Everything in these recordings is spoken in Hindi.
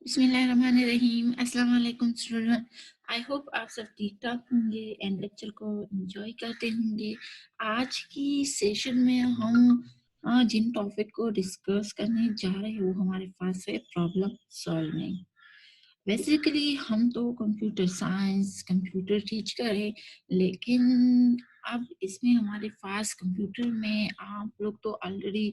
बिस्मिल्लाहिर्रहमानिर्रहीम। अस्सलाम वालेकुम स्टूडेंट। आई होप आप सब ठीक ठाक होंगे एंड लेक्चर को एंजॉय करते होंगे। आज की सेशन में हम जिन टॉपिक को डिस्कस करने जा रहे हैं वो हमारे पास है प्रॉब्लम सॉल्विंग। बेसिकली हम तो कंप्यूटर साइंस कंप्यूटर टीच करें, लेकिन अब इसमें हमारे पास कंप्यूटर में आप लोग तो ऑलरेडी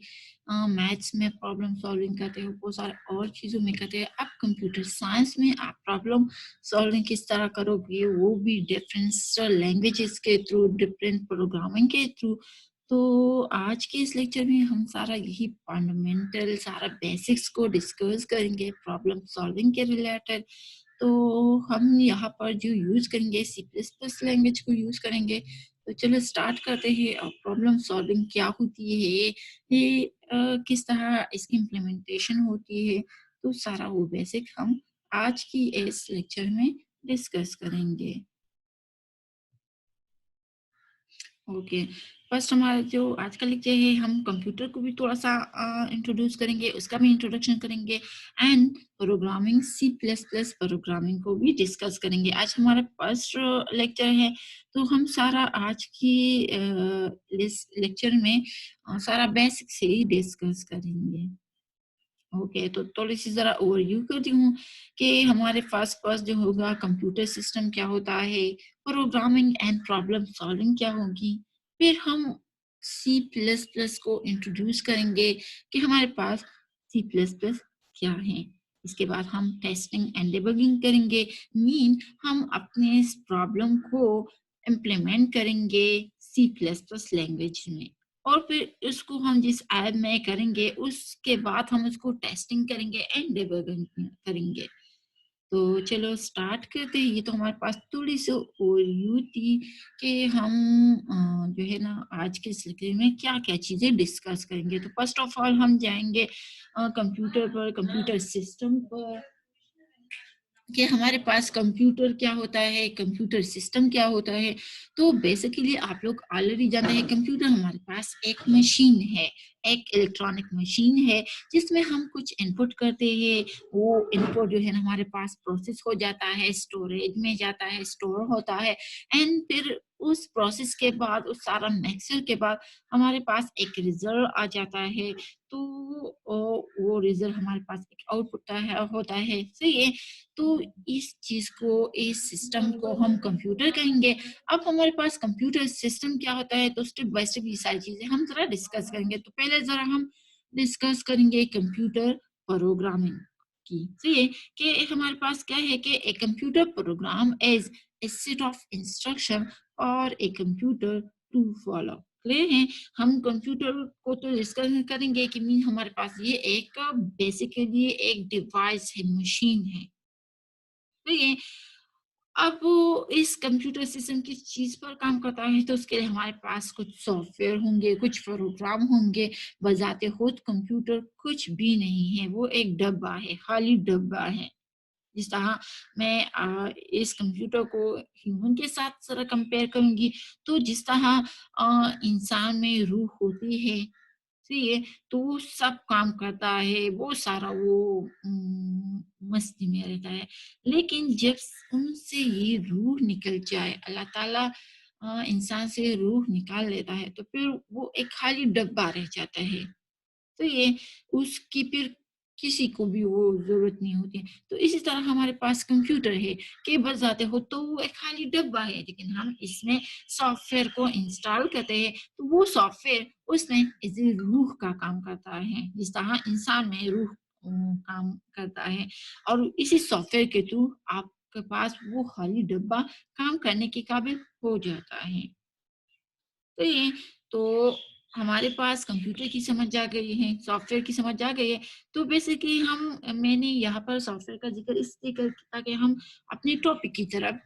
मैथ्स में प्रॉब्लम सॉल्विंग करते हो, बहुत सारे और चीज़ों में करते हैं। अब कंप्यूटर साइंस में आप प्रॉब्लम सॉल्विंग किस तरह करोगे, वो भी डिफरेंट लैंग्वेजेस के थ्रू, डिफरेंट प्रोग्रामिंग के थ्रू। तो आज के इस लेक्चर में हम सारा यही फंडामेंटल सारा बेसिक्स को डिस्कस करेंगे प्रॉब्लम सॉल्विंग के रिलेटेड। तो हम यहाँ पर जो यूज करेंगे सी प्लस प्लस लैंग्वेज को यूज करेंगे। तो चलो स्टार्ट करते हैं। और प्रॉब्लम सॉल्विंग क्या होती है, ये किस तरह इसकी इम्प्लीमेंटेशन होती है, तो सारा वो बेसिक हम आज की इस लेक्चर में डिस्कस करेंगे। ओके, फर्स्ट हमारा जो आज का लेक्चर है, हम कंप्यूटर को भी थोड़ा सा इंट्रोड्यूस करेंगे, उसका भी इंट्रोडक्शन करेंगे and programming C plus plus programming को भी डिस्कस करेंगे। आज हमारा फर्स्ट लेक्चर है, तो हम सारा आज की लेक्चर में सारा बेसिक से ही डिस्कस करेंगे। ओके, तो थोड़ी सी जरा ओवरव्यू करती हूँ कि हमारे पास फर्स्ट जो होगा कंप्यूटर सिस्टम क्या होता है, प्रोग्रामिंग एंड प्रॉब्लम सॉल्विंग क्या होगी। फिर हम सी प्लस प्लस को इंट्रोड्यूस करेंगे कि हमारे पास सी प्लस प्लस क्या है। इसके बाद हम टेस्टिंग एंड डिबगिंग करेंगे, मीन हम अपने इस प्रॉब्लम को इम्प्लीमेंट करेंगे सी प्लस प्लस लैंग्वेज में। और फिर इसको हम जिस ऐप में करेंगे उसके बाद हम उसको टेस्टिंग करेंगे एंड डिबगिंग करेंगे। तो चलो स्टार्ट करते हैं। ये तो हमारे पास थोड़ी सी ओवरव्यू थी कि हम जो है ना आज के इस लेक्चर में क्या क्या चीजें डिस्कस करेंगे। तो फर्स्ट ऑफ ऑल हम जाएंगे कंप्यूटर पर, कंप्यूटर सिस्टम पर, कि हमारे पास कंप्यूटर क्या होता है, कंप्यूटर सिस्टम क्या होता है। तो बेसिकली आप लोग ऑलरेडी जानते हैं कंप्यूटर हमारे पास एक मशीन है, एक इलेक्ट्रॉनिक मशीन है जिसमें हम कुछ इनपुट करते हैं। वो इनपुट जो है ना हमारे पास प्रोसेस हो जाता है, स्टोरेज में जाता है, स्टोर होता है एंड फिर उस प्रोसेस के बाद, उस सारा मिक्सचर के बाद हमारे पास एक रिजल्ट आ जाता है। तो वो रिजल्ट हमारे पास एक आउटपुट होता है, सही है। तो इस चीज को, इस सिस्टम को हम कंप्यूटर कहेंगे। अब हमारे पास कंप्यूटर सिस्टम क्या होता है, तो स्टेप बाय स्टेप ये सारी चीजें हम जरा डिस्कस करेंगे। तो पहले जरा हम डिस्कस करेंगे कंप्यूटर प्रोग्रामिंग की, सही है। कि हमारे पास क्या है कि a computer program is a set of instruction और a computer to follow. Clear है। हम कंप्यूटर को तो डिस्कस करेंगे कि मीन हमारे पास ये एक बेसिकली एक डिवाइस है, मशीन है। देखिए, अब वो इस कंप्यूटर सिस्टम किस चीज पर काम करता है, तो उसके लिए हमारे पास कुछ सॉफ्टवेयर होंगे, कुछ प्रोग्राम होंगे। बजाते खुद कंप्यूटर कुछ भी नहीं है, वो एक डब्बा है, खाली डब्बा है। जिस तरह मैं इस कंप्यूटर को ह्यूमन के साथ जरा कंपेयर करूंगी, तो जिस तरह इंसान में रूह होती है, सही है, तो वो सब काम करता है, वो सारा वो मस्ती में रहता है। लेकिन जब उनसे ये रूह निकल जाए, अल्लाह ताला इंसान से रूह निकाल लेता है, तो फिर वो एक खाली डब्बा रह जाता है। तो ये उसकी फिर किसी को भी वो जरूरत नहीं होती है। तो इसी तरह हमारे पास कंप्यूटर है कि बस जाते हो तो वो एक खाली डब्बा है, लेकिन हम इसमें सॉफ्टवेयर को इंस्टॉल करते हैं, तो वो सॉफ्टवेयर उसमें एज ए रूह का काम करता है, जिस तरह इंसान में रूह काम करता है। और इसी सॉफ्टवेयर के थ्रू आपके पास वो खाली डब्बा काम करने के काबिल हो जाता है। तो ये तो हमारे पास कंप्यूटर की समझ आ गई है, सॉफ्टवेयर की समझ आ गई है। तो बेसिकली मैंने यहाँ पर सॉफ्टवेयर का जिक्र इसलिए कर ताकि हम अपने टॉपिक की तरफ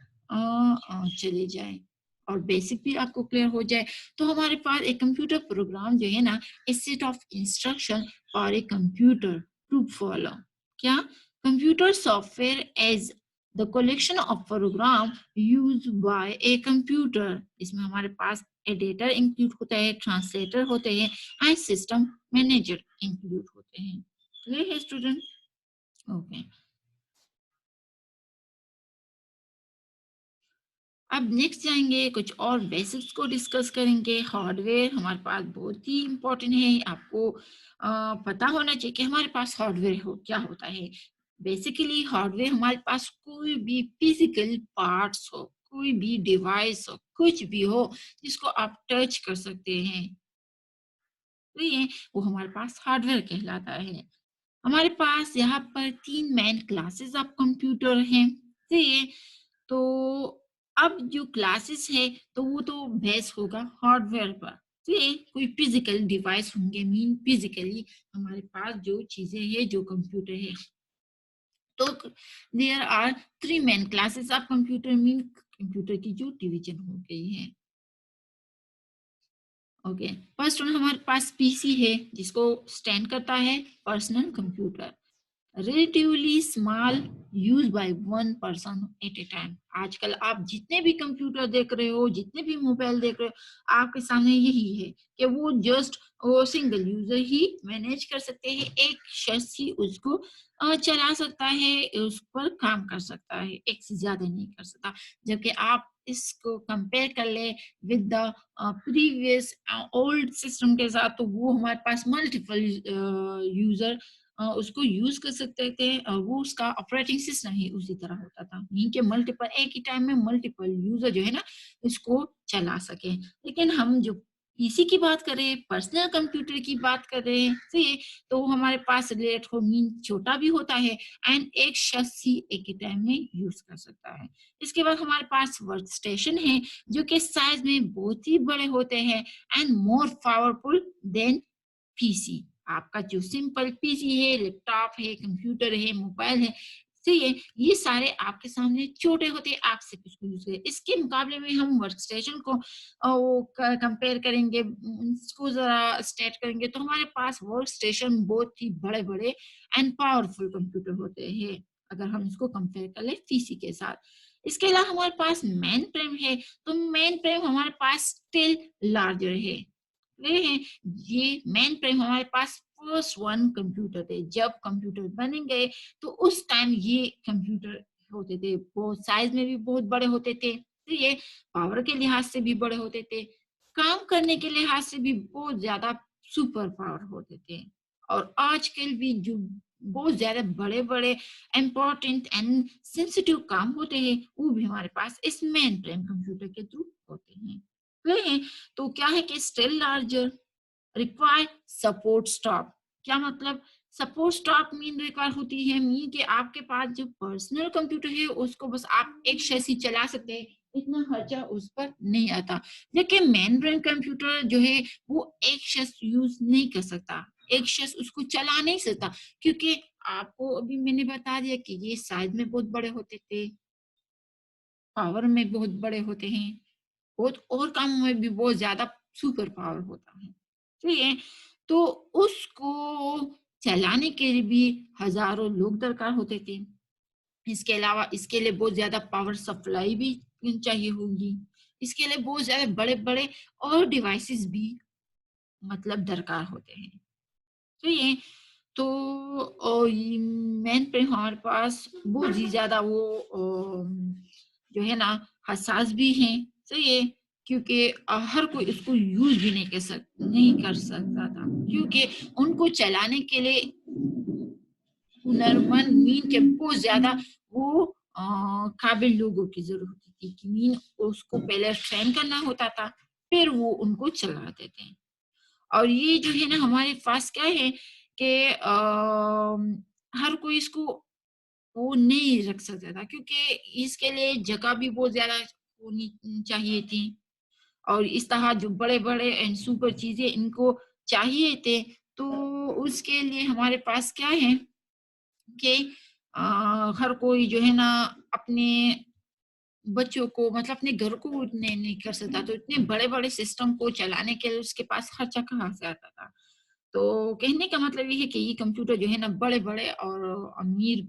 चले जाएं और बेसिक भी आपको क्लियर हो जाए। तो हमारे पास एक कंप्यूटर प्रोग्राम जो है ना, ए सेट ऑफ इंस्ट्रक्शन और ए कंप्यूटर टू फॉलो। क्या? Computer software as the collection of program use by a computer. इसमें हमारे पास एडिटर इंक्लूड होता है, ट्रांसलेटर होते हैं एंड सिस्टम मैनेजर इंक्लूड होते हैं। क्लियर है स्टूडेंट? ओके। अब नेक्स्ट जाएँगे, कुछ और बेसिक्स को डिस्कस करेंगे। हार्डवेयर हमारे पास बहुत ही इम्पोर्टेंट है। आपको पता होना चाहिए कि हमारे पास हार्डवेयर हो क्या होता है। बेसिकली हार्डवेयर हमारे पास कोई भी फिज़िकल पार्ट्स हो, कोई भी डिवाइस हो, कुछ भी हो जिसको आप टच कर सकते हैं, तो ये वो हमारे पास हार्डवेयर कहलाता है। हमारे पास यहाँ पर 3 मेन क्लासेस ऑफ कंप्यूटर हैं। तो ये तो अब जो क्लासेस है तो वो तो बेस होगा हार्डवेयर पर। तो ये कोई फिजिकल डिवाइस होंगे, मीन फिजिकली हमारे पास जो चीजें हैं, जो कंप्यूटर है। तो there are 3 main classes of computer, mean computer की जो डिवीजन हो गई है। ओके, फर्स्ट वन हमारे पास पीसी है, जिसको स्टैंड करता है personal computer. Relatively small, use by one person at A time. आजकल आप जितने भी कंप्यूटर देख रहे हो, जितने भी मोबाइल देख रहे हो, आपके सामने यही है कि वो जस्ट वो सिंगल यूजर ही मैनेज कर सकते हैं। एक शख्स ही उसको चला सकता है, उस पर काम कर सकता है, एक से ज्यादा नहीं कर सकता। जबकि आप इसको कंपेयर कर ले with the previous old system के साथ, तो वो हमारे पास मल्टीपल यूजर उसको यूज कर सकते थे। वो उसका ऑपरेटिंग सिस्टम ही उसी तरह होता था, नहीं कि मल्टीपल एक ही टाइम में मल्टीपल यूजर जो है ना इसको चला सके। लेकिन हम जो पीसी की बात करें, पर्सनल कंप्यूटर की बात करें, तो वो हमारे पास रिलेट हो मीन छोटा भी होता है एंड एक शख्स ही एक ही टाइम में यूज कर सकता है। इसके बाद हमारे पास वर्क स्टेशन है, जो कि साइज में बहुत ही बड़े होते हैं and more powerful than PC. आपका जो सिंपल पीसी है, लैपटॉप है, कंप्यूटर है, मोबाइल है, सही है, ये सारे आपके सामने छोटे होते हैं, आप सिर्फ इसको यूज करें। इसके मुकाबले में हम वर्क स्टेशन को वो कंपेयर करेंगे, इसको जरा स्टेट करेंगे, तो हमारे पास वर्क स्टेशन बहुत ही बड़े बड़े एंड पावरफुल कंप्यूटर होते हैं, अगर हम इसको कंपेयर कर ले पीसी के साथ। इसके अलावा हमारे पास मेन फ्रेम है, तो मेन फ्रेम हमारे पास स्टिल लार्जर है। ये है, ये मेन फ्रेम हमारे पास फर्स्ट वन कंप्यूटर थे। जब कंप्यूटर बन गए तो उस टाइम ये कंप्यूटर होते थे, वो साइज में भी बहुत बड़े होते थे, तो ये पावर के लिहाज से भी बड़े होते थे, काम करने के लिहाज से भी बहुत ज्यादा सुपर पावर होते थे। और आजकल भी जो बहुत ज्यादा बड़े बड़े इम्पोर्टेंट एंड सेंसिटिव काम होते हैं, वो भी हमारे पास इस मेन फ्रेम कंप्यूटर के थ्रू होते हैं। तो तो क्या है कि still larger require support stop. क्या मतलब? सपोर्ट स्टॉप मीन रिक्वायर होती है, मीन कि आपके पास जो पर्सनल कंप्यूटर है उसको बस आप एक शख्स ही चला सकते हैं, इतना खर्चा उस पर नहीं आता। लेकिन मेन ब्रेन कंप्यूटर जो है वो एक शख्स यूज नहीं कर सकता, एक शख्स उसको चला नहीं सकता, क्योंकि आपको अभी मैंने बता दिया कि ये साइज में बहुत बड़े होते थे, पावर में बहुत बड़े होते हैं, बहुत और कामों में भी बहुत ज़्यादा सुपर पावर होता है। ठीक है? तो उसको चलाने के लिए भी हज़ारों लोग दरकार होते थे। इसके अलावा इसके लिए बहुत ज़्यादा पावर सप्लाई भी चाहिए होगी। इसके लिए बहुत ज़्यादा बड़े-बड़े और डिवाइसेस भी मतलब दरकार होते हैं। तो ये तो ये मेन पे हमारे पास बहुत ही ज़्यादा वो जो है ना हसास भी हैं, सही है, क्योंकि हर कोई इसको यूज़ भी नहीं कर सकता था, क्योंकि उनको चलाने के लिए हुनरमंद मीन के बहुत ज़्यादा वो काबिल लोगों की ज़रूरत होती थी कि मीन उसको पहले ट्रेन करना होता था, फिर वो उनको चलाते थे। और ये जो है ना हमारे पास क्या है कि हर कोई इसको वो नहीं रख सकता था, क्योंकि इसके लिए जगह भी बहुत ज़्यादा होनी चाहिए थी। और इस तरह जो बड़े-बड़े एंड सुपर चीज़ें इनको चाहिए थे, तो उसके लिए हमारे पास क्या है कि हर कोई जो है ना अपने बच्चों को मतलब अपने घर को उतने नहीं कर सकता, तो इतने बड़े-बड़े सिस्टम को चलाने के लिए उसके पास खर्चा कहाँ से आता था। तो कहने का मतलब ये है कि ये कंप्यूटर जो है ना बड़े-बड़े और अमीर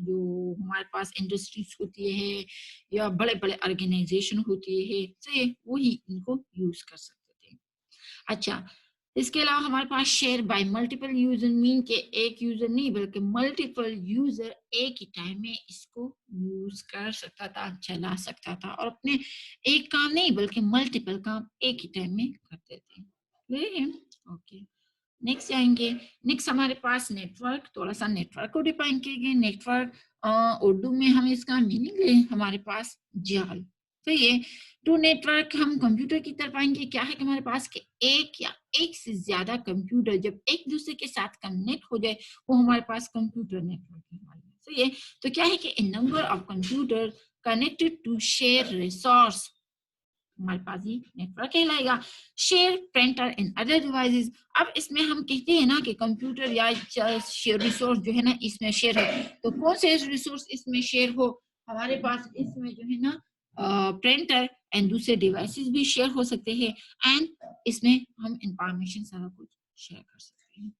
जो हमारे पास इंडस्ट्रीज़ होती है या बड़े-बड़े ऑर्गेनाइज़ेशन होती है, से वही इनको यूज़ कर सकते थे। अच्छा, इसके अलावा हमारे पास share by multiple user mean के एक यूजर नहीं बल्कि मल्टीपल यूजर एक ही टाइम में इसको यूज कर सकता था, चला सकता था और अपने एक काम नहीं बल्कि मल्टीपल काम एक ही टाइम में करते थे। क्लियर है? ओके, नेक्स्ट आएंगे। नेक्स्ट हमारे पास नेटवर्क, थोड़ा सा नेटवर्क को डिफाइन किए। नेटवर्क उर्दू में हम इसका मीनिंग ले हमारे पास जाल। तो ये टू नेटवर्क हम कंप्यूटर की तरफ आएंगे। क्या है कि हमारे पास के एक या एक से ज्यादा कंप्यूटर जब एक दूसरे के साथ कनेक्ट हो जाए वो हमारे पास कंप्यूटर नेटवर्क है हमारे पास। तो ये तो क्या है कि a number of computer connected to share resource हमारे पास ये नेटवर्क कहलाएगा। Share printer and other devices. अब इसमें हम कहते हैं ना कि कंप्यूटर या रिसोर्स जो है ना इसमें शेयर है, तो कौन से रिसोर्स इसमें शेयर हो? हमारे पास इसमें जो है ना प्रिंटर एंड दूसरे डिवाइसेस भी शेयर हो सकते हैं एंड इसमें हम इंफॉर्मेशन सारा कुछ शेयर कर सकते हैं।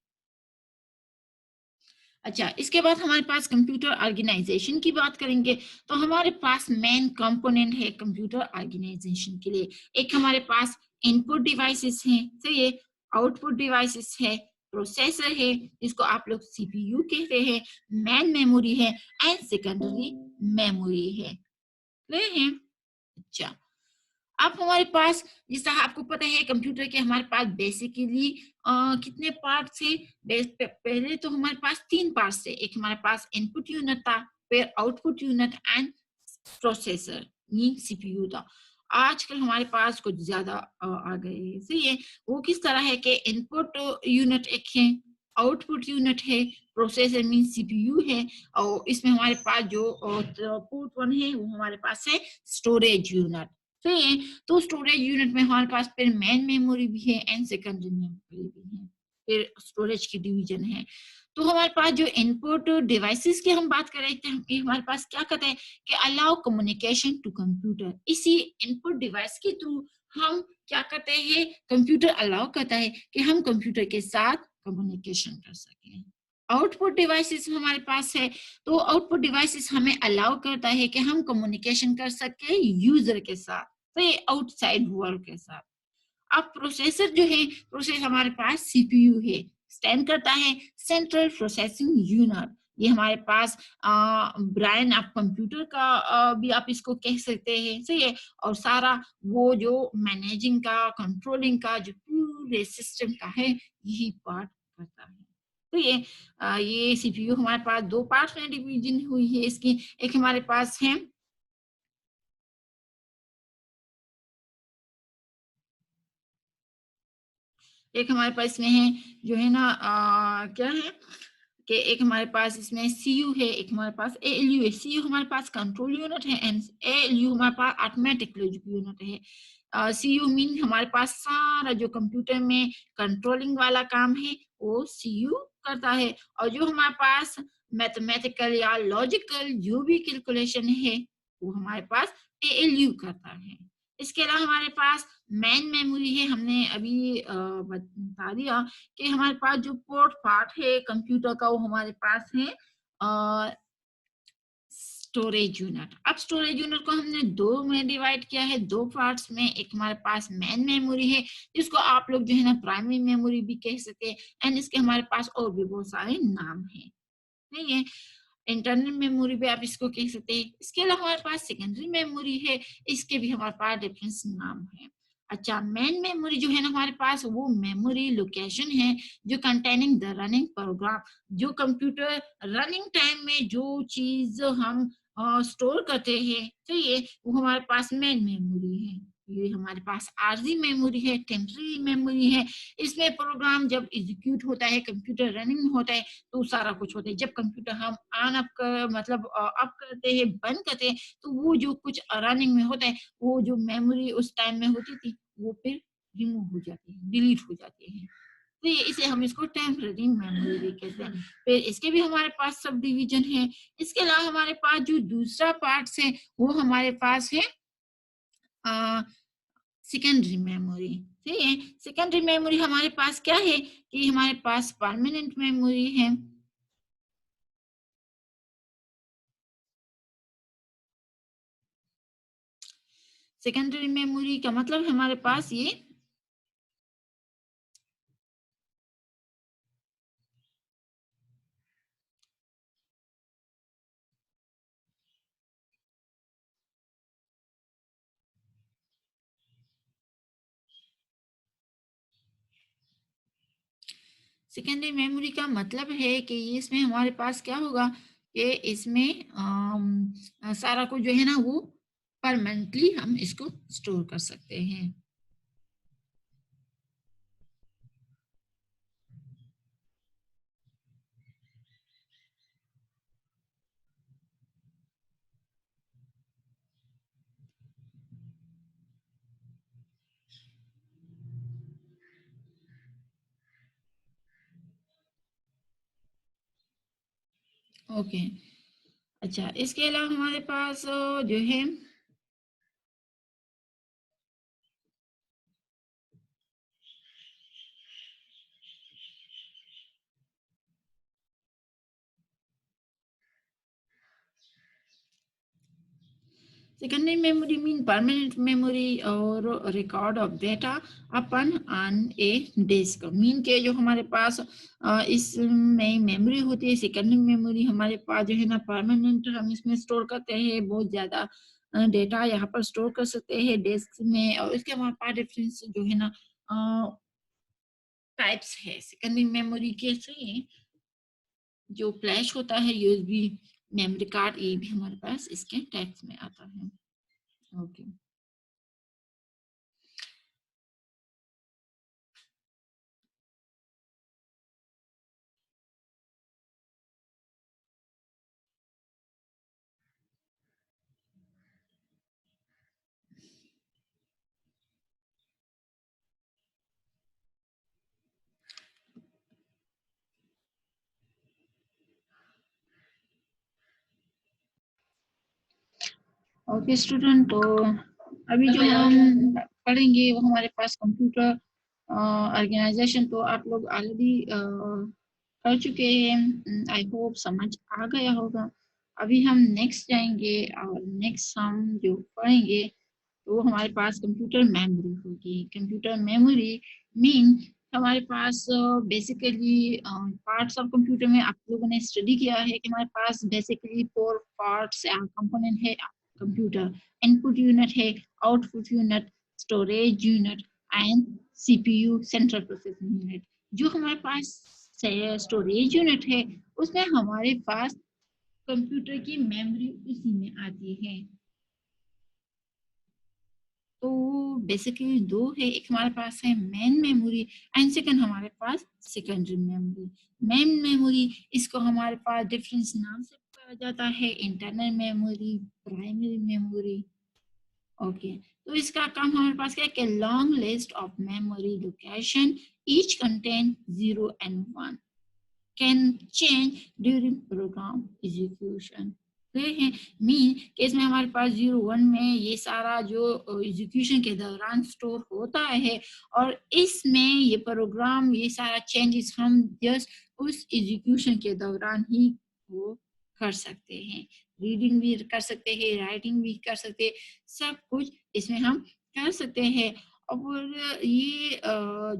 अच्छा, इसके बाद हमारे पास कंप्यूटर ऑर्गेनाइजेशन की बात करेंगे। तो हमारे पास मेन कंपोनेंट है कंप्यूटर ऑर्गेनाइजेशन के लिए। एक हमारे पास इनपुट डिवाइसेस हैं, तो ये आउटपुट डिवाइसेस है, प्रोसेसर है जिसको आप लोग सीपीयू कहते हैं, मेन मेमोरी है एंड सेकेंडरी मेमोरी है। क्लियर है? अच्छा, अब हमारे पास जैसा आपको पता है कंप्यूटर के हमारे पास बेसिकली कितने पार्ट्स है? पहले तो हमारे पास तीन पार्ट्स थे। एक हमारे पास इनपुट यूनिट था, फिर output unit and processor mean CPU था। आजकल हमारे पास कुछ ज्यादा आ गए हैं। सही है, वो किस तरह है कि इनपुट यूनिट एक है, आउटपुट यूनिट है, प्रोसेसर मीन सीपीयू है और इसमें हमारे पास जो पोर्ट वन है वो हमारे पास है स्टोरेज यूनिट। सही है, तो स्टोरेज यूनिट में हमारे पास फिर मेन मेमोरी भी है एंड सेकेंडरी मेमोरी भी है, फिर स्टोरेज की डिवीजन है। तो हमारे पास जो इनपुट डिवाइसेस की हम बात कर रहे थे, ये हमारे पास क्या कहते हैं कि अलाउ कम्युनिकेशन टू कंप्यूटर। इसी इनपुट डिवाइस के थ्रू हम क्या करते हैं, कंप्यूटर अलाउ करता है कि हम कंप्यूटर के साथ कम्युनिकेशन कर सकें। आउटपुट डिवाइसेस हमारे पास है, तो आउटपुट डिवाइसेस हमें अलाउ करता है कि हम कम्युनिकेशन कर सके यूजर के साथ, तो ये आउटसाइड वर्ल्ड के साथ। अब प्रोसेसर जो है, प्रोसेस हमारे पास सीपीयू है, स्टैंड करता है सेंट्रल प्रोसेसिंग यूनिट। ये हमारे पास ब्रेन आप कंप्यूटर का भी आप इसको कह सकते हैं। सही है, और सारा वो जो मैनेजिंग का कंट्रोलिंग का जो पूरे सिस्टम का है यही पार्ट करता है। तो ये सीपीयू हमारे पास दो पार्ट में डिवीजन हुई है इसकी। एक हमारे पास है, एक हमारे पास इसमें है जो है ना क्या है कि एक हमारे पास इसमें सीयू है, एक हमारे पास एएलयू है। सीयू हमारे पास कंट्रोल यूनिट है एंड एएलयू हमारे पास ऑटोमेटिक लॉजिक यूनिट है। सीयू मीन हमारे पास सारा जो कंप्यूटर में कंट्रोलिंग वाला काम है वो सीयू करता है, और जो हमारे पास मैथमेटिकल या लॉजिकल जो भी कैलकुलेशन है वो हमारे पास एएलयू करता है। इसके अलावा हमारे पास मेन मेमोरी है। हमने अभी बता दिया कि हमारे पास जो पोर्ट पार्ट है कंप्यूटर का वो हमारे पास है स्टोरेज यूनिट। अब स्टोरेज यूनिट को हमने दो में डिवाइड किया है, दो पार्ट्स में। एक हमारे पास मेन मेमोरी है जिसको आप लोग जो है ना प्राइमरी मेमोरी भी कह सकते हैं एंड इसके हमारे पास और भी बहुत सारे नाम हैं। नहीं है, इंटरनल मेमोरी भी आप इसको कह सकते हैं। इसके अलावा हमारे पास सेकेंडरी मेमोरी है, इसके भी हमारे पास डिफरेंस नाम है। अच्छा, मेन मेमोरी जो है ना हमारे पास वो मेमोरी लोकेशन है जो कंटेनिंग द रनिंग प्रोग्राम। जो कंप्यूटर रनिंग टाइम में जो चीज हम स्टोर करते हैं, तो ये वो हमारे पास मेन मेमोरी है। ये हमारे पास आरजी मेमोरी है, टेम्पररी मेमोरी है। इसमें प्रोग्राम जब एग्जीक्यूट होता है, कंप्यूटर रनिंग होता है, तो सारा कुछ होता है। जब कंप्यूटर हम ऑन अप कर मतलब अप करते हैं, बंद करते हैं, तो वो जो कुछ रनिंग में होता है वो जो मेमोरी उस टाइम में होती थी वो फिर रिमूव हो जाती है, डिलीट हो जाती है। तो ये इसे हम इसको टेम्पररी मेमोरी भी कहते हैं। फिर इसके भी हमारे पास सब डिवीजन है। इसके अलावा हमारे पास जो दूसरा पार्ट्स है वो हमारे पास है सेकेंडरी मेमोरी। ठीक है, सेकेंडरी मेमोरी हमारे पास क्या है कि हमारे पास परमानेंट मेमोरी है। सेकेंडरी मेमोरी का मतलब हमारे पास ये सेकेंडरी मेमोरी का मतलब है कि इसमें हमारे पास क्या होगा कि इसमें सारा कुछ जो है ना वो परमानेंटली हम इसको स्टोर कर सकते हैं। ओके। अच्छा, इसके अलावा हमारे पास जो है secondary memory mean permanent memory और record of data upon on a disk mean के जो हमारे पास इसमें मेमोरी होती है सेकेंडरी मेमोरी हमारे पास जो है ना परमानेंट हम इसमें स्टोर करते हैं बहुत ज्यादा डेटा यहाँ पर स्टोर कर सकते हैं डिस्क में और इसके हमारे पास डिफरेंस जो है ना टाइप्स है सेकेंडरी मेमोरी के से जो फ्लैश होता है यूएसबी मेमोरी कार्ड ये भी हमारे पास इसके टाइप्स में आता है। ओके। ओके स्टूडेंट, तो अभी जो हम पढ़ेंगे वो हमारे पास कंप्यूटर ऑर्गेनाइजेशन तो आप लोग ऑलरेडी कर चुके हैं। आई होप समझ आ गया होगा। अभी हम नेक्स्ट जाएंगे और नेक्स्ट हम जो पढ़ेंगे तो वो हमारे पास कंप्यूटर मेमोरी होगी। कंप्यूटर मेमोरी मीन हमारे पास बेसिकली पार्ट्स ऑफ कंप्यूटर में आप लोगों ने स्टडी किया है कि हमारे पास बेसिकली 4 पार्ट्स या कंपोनेंट है कंप्यूटर। इनपुट यूनिट है, output unit, storage unit and CPU central processing unit. जो हमारे पास स्टोरेज यूनिट है उसमें हमारे पास कंप्यूटर की मेमोरी उसी में आती है। तो बेसिकली दो है, एक हमारे पास है मेन मेमोरी एंड सेकंड हमारे पास सेकेंडरी मेमोरी। मेन मेमोरी इसको हमारे पास डिफरेंस नाम से पुकारा जाता है, internal memory, primary memory. Okay, तो इसका काम हमारे पास क्या है कि long list of memory location each contain 0 and 1 can change during program execution। ये है मीन कि इसमें हमारे पास 0 1 में ये सारा जो एग्जीक्यूशन के दौरान स्टोर होता है और इसमें ये प्रोग्राम ये सारा चेंजेस हम जस्ट उस एग्जीक्यूशन के दौरान ही वो कर सकते हैं। रीडिंग भी कर सकते हैं, राइटिंग भी कर सकते हैं, सब कुछ इसमें हम कर सकते हैं। और ये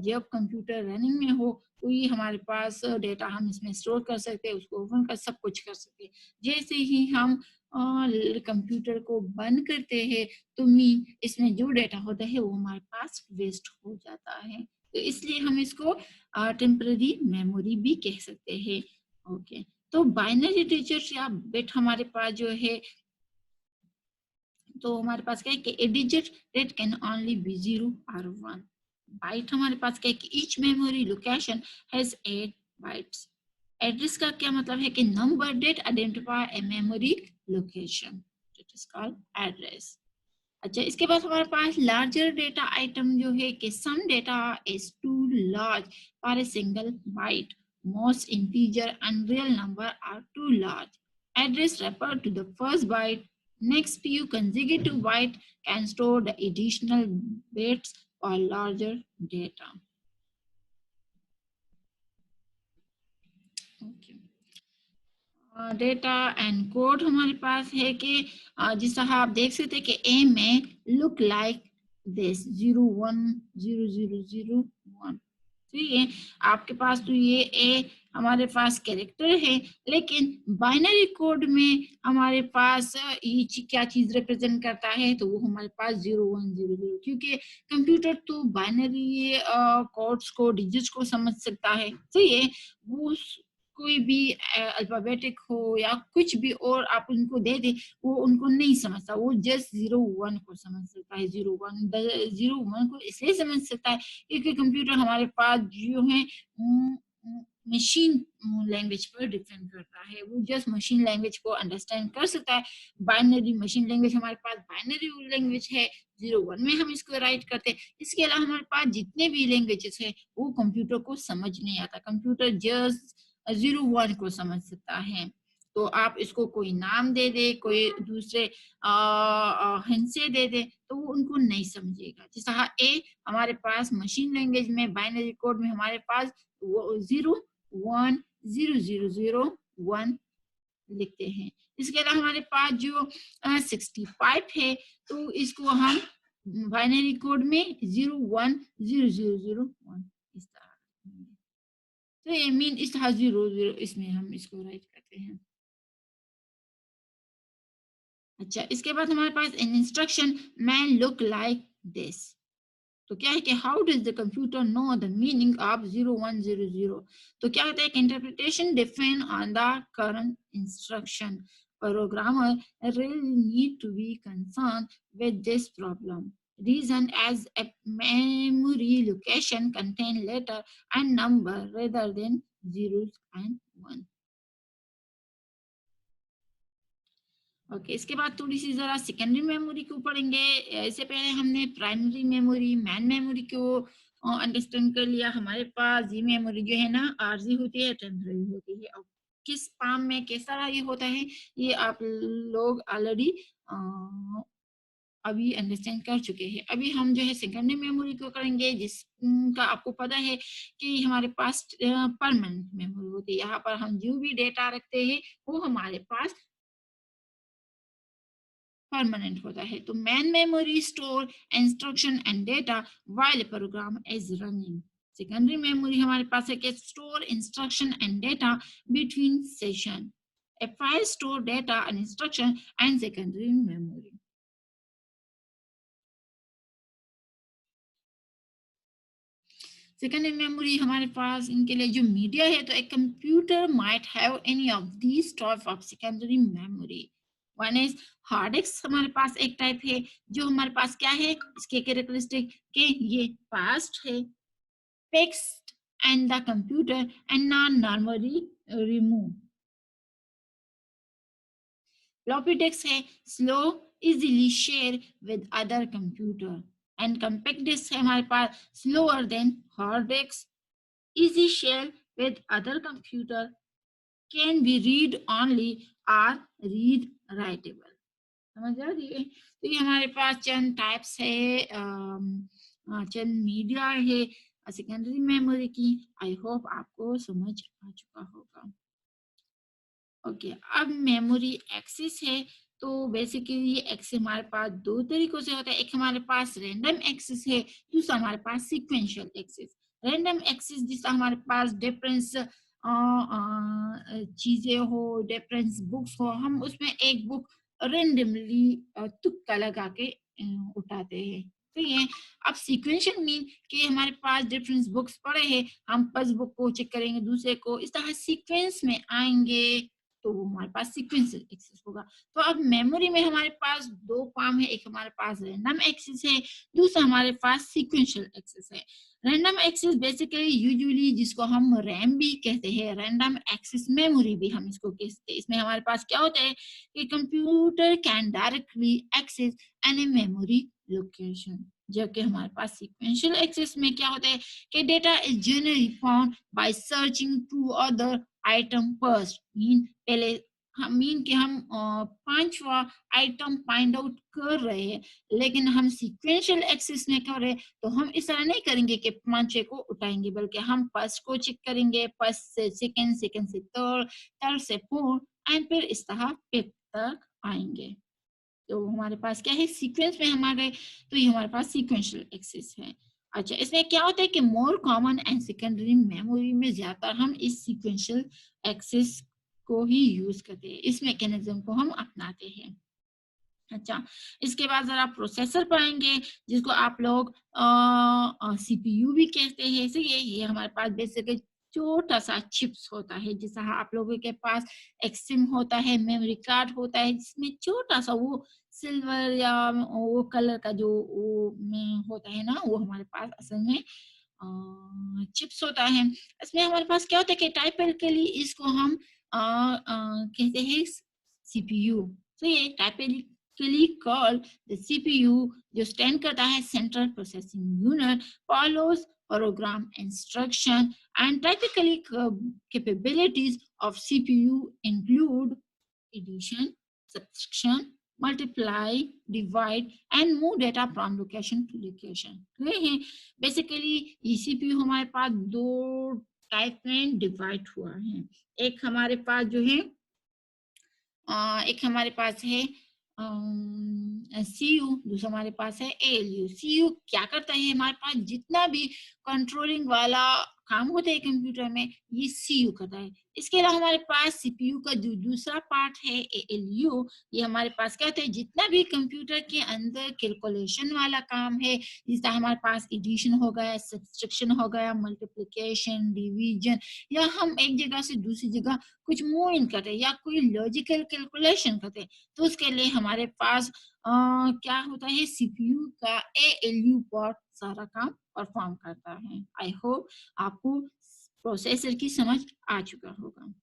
जब कंप्यूटर रनिंग में हो तो ये हमारे पास डेटा हम इसमें स्टोर कर सकते हैं, उसको ओपन कर सब कुछ कर सकते हैं। जैसे ही हम कंप्यूटर को बंद करते हैं तो मीन इसमें जो डेटा होता है वो हमारे पास वेस्ट हो जाता है। तो इसलिए हम इसको टेम्पररी मेमोरी भी कह सकते हैं। ओके, तो बाइनरी डिजिट या बिट हमारे पास जो है तो हमारे पास क्या है कि a digit that can only be 0 or 1 byte. हमारे पास क्या है कि each memory location has 8 bytes. Address का क्या मतलब है कि number that identify a memory location, it is called address. अच्छा, इसके बाद हमारे पास लार्जर डेटा आइटम जो है कि some data is too large for a single byte, most integer and real number are too large. Address refer to the first byte. Next few consecutive byte can store the additional bits or larger data. Okay. Data and code हमारे पास है कि जिस तरह आप देख सकते हैं कि ए में लुक लाइक दिस 0 1 0 0 0 1 ठीक है, आपके पास तो ये ए हमारे पास कैरेक्टर है, लेकिन बाइनरी कोड में हमारे पास ये क्या चीज रिप्रेजेंट करता है, तो वो हमारे पास 0100, क्योंकि कंप्यूटर तो बाइनरी कोड्स को, डिजिट्स को समझ सकता है। सही है, वो कोई भी अल्फाबेटिक हो या कुछ भी और आप उनको दे दे, वो उनको नहीं समझता, वो जस्ट 01 को समझ सकता है। 01 को इसलिए समझ सकता है क्योंकि कंप्यूटर हमारे पास जो है मशीन लैंग्वेज पर डिपेंड करता है, वो जस्ट मशीन लैंग्वेज को अंडरस्टैंड कर सकता है। बाइनरी मशीन लैंग्वेज हमारे पास बाइनरी लैंग्वेज है, 01 में हम इसको राइट करते हैं। इसके अलावा हमारे पास जितने भी लैंग्वेजेस है वो कंप्यूटर को समझ नहीं आता, कंप्यूटर जस्ट 01 को समझ सकता है। तो आप इसको कोई नाम दे दे, कोई दूसरे हिंसे दे दे, तो वो उनको नहीं समझेगा। जैसा ए हमारे पास मशीन लैंग्वेज में बाइनरी कोड में हमारे पास 010001 लिखते हैं। इसके अलावा हमारे पास जो 65 है, तो इसको हम बाइनरी कोड में 010001 इस तरह। तो ये मीन इस तरह 00 इसमें हम इसको राइट करते हैं। अच्छा, इसके बाद हमारे पास an instruction may look like this. तो क्या है कि how does the computer know the meaning of 0100? तो क्या होता है कि interpretation depend on the current instruction. Programmer really need to be concerned with this problem. Reason as a memory location contain letter and number rather than zeros and one. Okay, इसके बाद थोड़ी सी जरा सेकेंडरी मेमोरी को पढ़ेंगे। इससे पहले हमने प्राइमरी मेमोरी, मैन मेमोरी को अंडरस्टैंड कर लिया। हमारे पास ये मेमोरी जो है ना, आरजी होती है, टेम्पररी होती है। अब किस काम में किस तरह ये होता है, ये आप लोग ऑलरेडी अभी अंडरस्टैंड कर चुके हैं। अभी हम जो है सेकेंडरी मेमोरी को करेंगे, जिसका आपको पता है कि हमारे पास परमानेंट मेमोरी होती है। यहाँ पर हम जो भी डेटा रखते हैं वो हमारे पास परमानेंट होता है। तो main memory store instruction and data while program is running. Secondary memory हमारे पास है कि store instruction and data between session. A file store data and instruction and secondary memory. Secondary memory हमारे पास इनके लिए जो मीडिया है, तो एक computer might have any of these type of secondary memory. One is hard disk, हमारे पास एक टाइप है जो हमारे पास क्या है, इसके कैरेक्टरिस्टिक के ये फास्ट है, fixed and the computer and not normally removed. Floppy disk है slow, easily share with other computer, and compact disk है हमारे पास slower than hard disk, easy share with other computer, can be read only or read writable. समझ आ रही है? तो ये हमारे पास चंद टाइप्स है, चंद मीडिया है सेकेंडरी मेमोरी की। आई होप आपको समझ आ चुका होगा। ओके, अब मेमोरी एक्सेस है। तो बेसिकली एक्सेस हमारे पास दो तरीकों से होता है। एक हमारे पास रैंडम एक्सेस है, दूसरा हमारे पास सीक्वेंशियल एक्सेस। रैंडम एक्सेस जिसका हमारे पास डिफरेंस चीजें हो, डिफरेंस बुक्स हो, हम उसमें एक बुक रेंडमली तुक्का लगा के उठाते हैं। ठीक है, अब सीक्वेंशियल मीन कि हमारे पास डिफरेंस बुक्स पड़े हैं, हम फर्स्ट बुक को चेक करेंगे, दूसरे को, इस तरह सीक्वेंस में आएंगे, तो वो हमारे पास सीक्वेंशियल एक्सेस होगा। तो अब मेमोरी में हमारे पास दो फॉर्म है, एक हमारे पास रैंडम एक्सेस है, दूसरा हमारे पास सीक्वेंशियल एक्सेस है। रैंडम एक्सेस बेसिकली यूजुअली जिसको हम रैम भी कहते हैं, रैंडम एक्सेस मेमोरी भी हम इसको कहते हैं। इसमें हमारे पास क्या होता है कि computer can directly access any memory location, जबकि हमारे पास सीक्वेंशियल एक्सेस में क्या होता है कि data is generally found by searching to other item first. Mean पहले हम मीन कि हम पांचवा आइटम फाइंड आउट कर रहे हैं, लेकिन हम सीक्वेंशियल एक्सेस में कर रहे हैं, तो हम इस तरह नहीं करेंगे कि पांचवे को उठाएंगे, बल्कि हम फर्स्ट को चेक करेंगे, फर्स्ट से सेकंड, सेकंड से थर्ड, थर्ड से फोर्थ, एंड फिर इस तरह फिफ्थ तक आएंगे। तो हमारे पास क्या है सीक्वेंस में हमारे, तो ये हमारे पास सीक्वेंशियल एक्सेस है। अच्छा, इसमें क्या होता है कि more common and secondary memory में ज्यादातर हम इस सीक्वेंशियल एक्सेस को ही यूज करते हैं, इस मैकेनिज्म को हम अपनाते हैं। अच्छा, इसके बाद जरा प्रोसेसर पढ़ेंगे, जिसको आप लोग सीपीयू भी कहते हैं। सही है, ये हमारे पास बेसिकली छोटा सा चिप्स होता है, जैसा आप लोगों के पास एक्सिम होता है, मेमोरी कार्ड होता है, जिसमें छोटा सा वो सिल्वर या वो कलर का जो वो में होता है ना, वो हमारे पास असल में चिप्स होता है। इसमें हमारे पास क्या होता है कि टाइपिकली इसको हम कहते हैं सीपीयू। तो ये टाइपिकली कॉल्ड द सीपीयू, जो स्टैंड करता है central processing unit, follows program instruction, and typically capabilities of CPU include addition, subtraction, multiply, divide, and move data from location to location. ये है बेसिकली ये सीपीयू हमारे पास दो टाइप में डिवाइड हुआ है। एक हमारे पास जो है एक हमारे पास है सीयू, दूसरा हमारे पास है एएलयू। सीयू क्या करता है, हमारे पास जितना भी कंट्रोलिंग वाला काम होता है कंप्यूटर में, ये सीयू करता है। इसके अलावा हमारे पास सीपीयू का जो दूसरा पार्ट है एएलयू, ये हमारे पास क्या होता है, जितना भी कंप्यूटर के अंदर कैलकुलेशन वाला काम है, जिसका हमारे पास एडिशन हो गया, सब्सट्रैक्शन हो गया, मल्टीप्लिकेशन, डिवीजन, या हम एक जगह से दूसरी जगह कुछ मूव इन करते हैं या कोई लॉजिकल कैलकुलेशन करते हैं, तो उसके लिए हमारे पास क्या होता है, सीपीयू का एएलयू पार्ट सारा काम परफॉर्म करता है। आई होप आपको प्रोसेसर की समझ आ चुका होगा।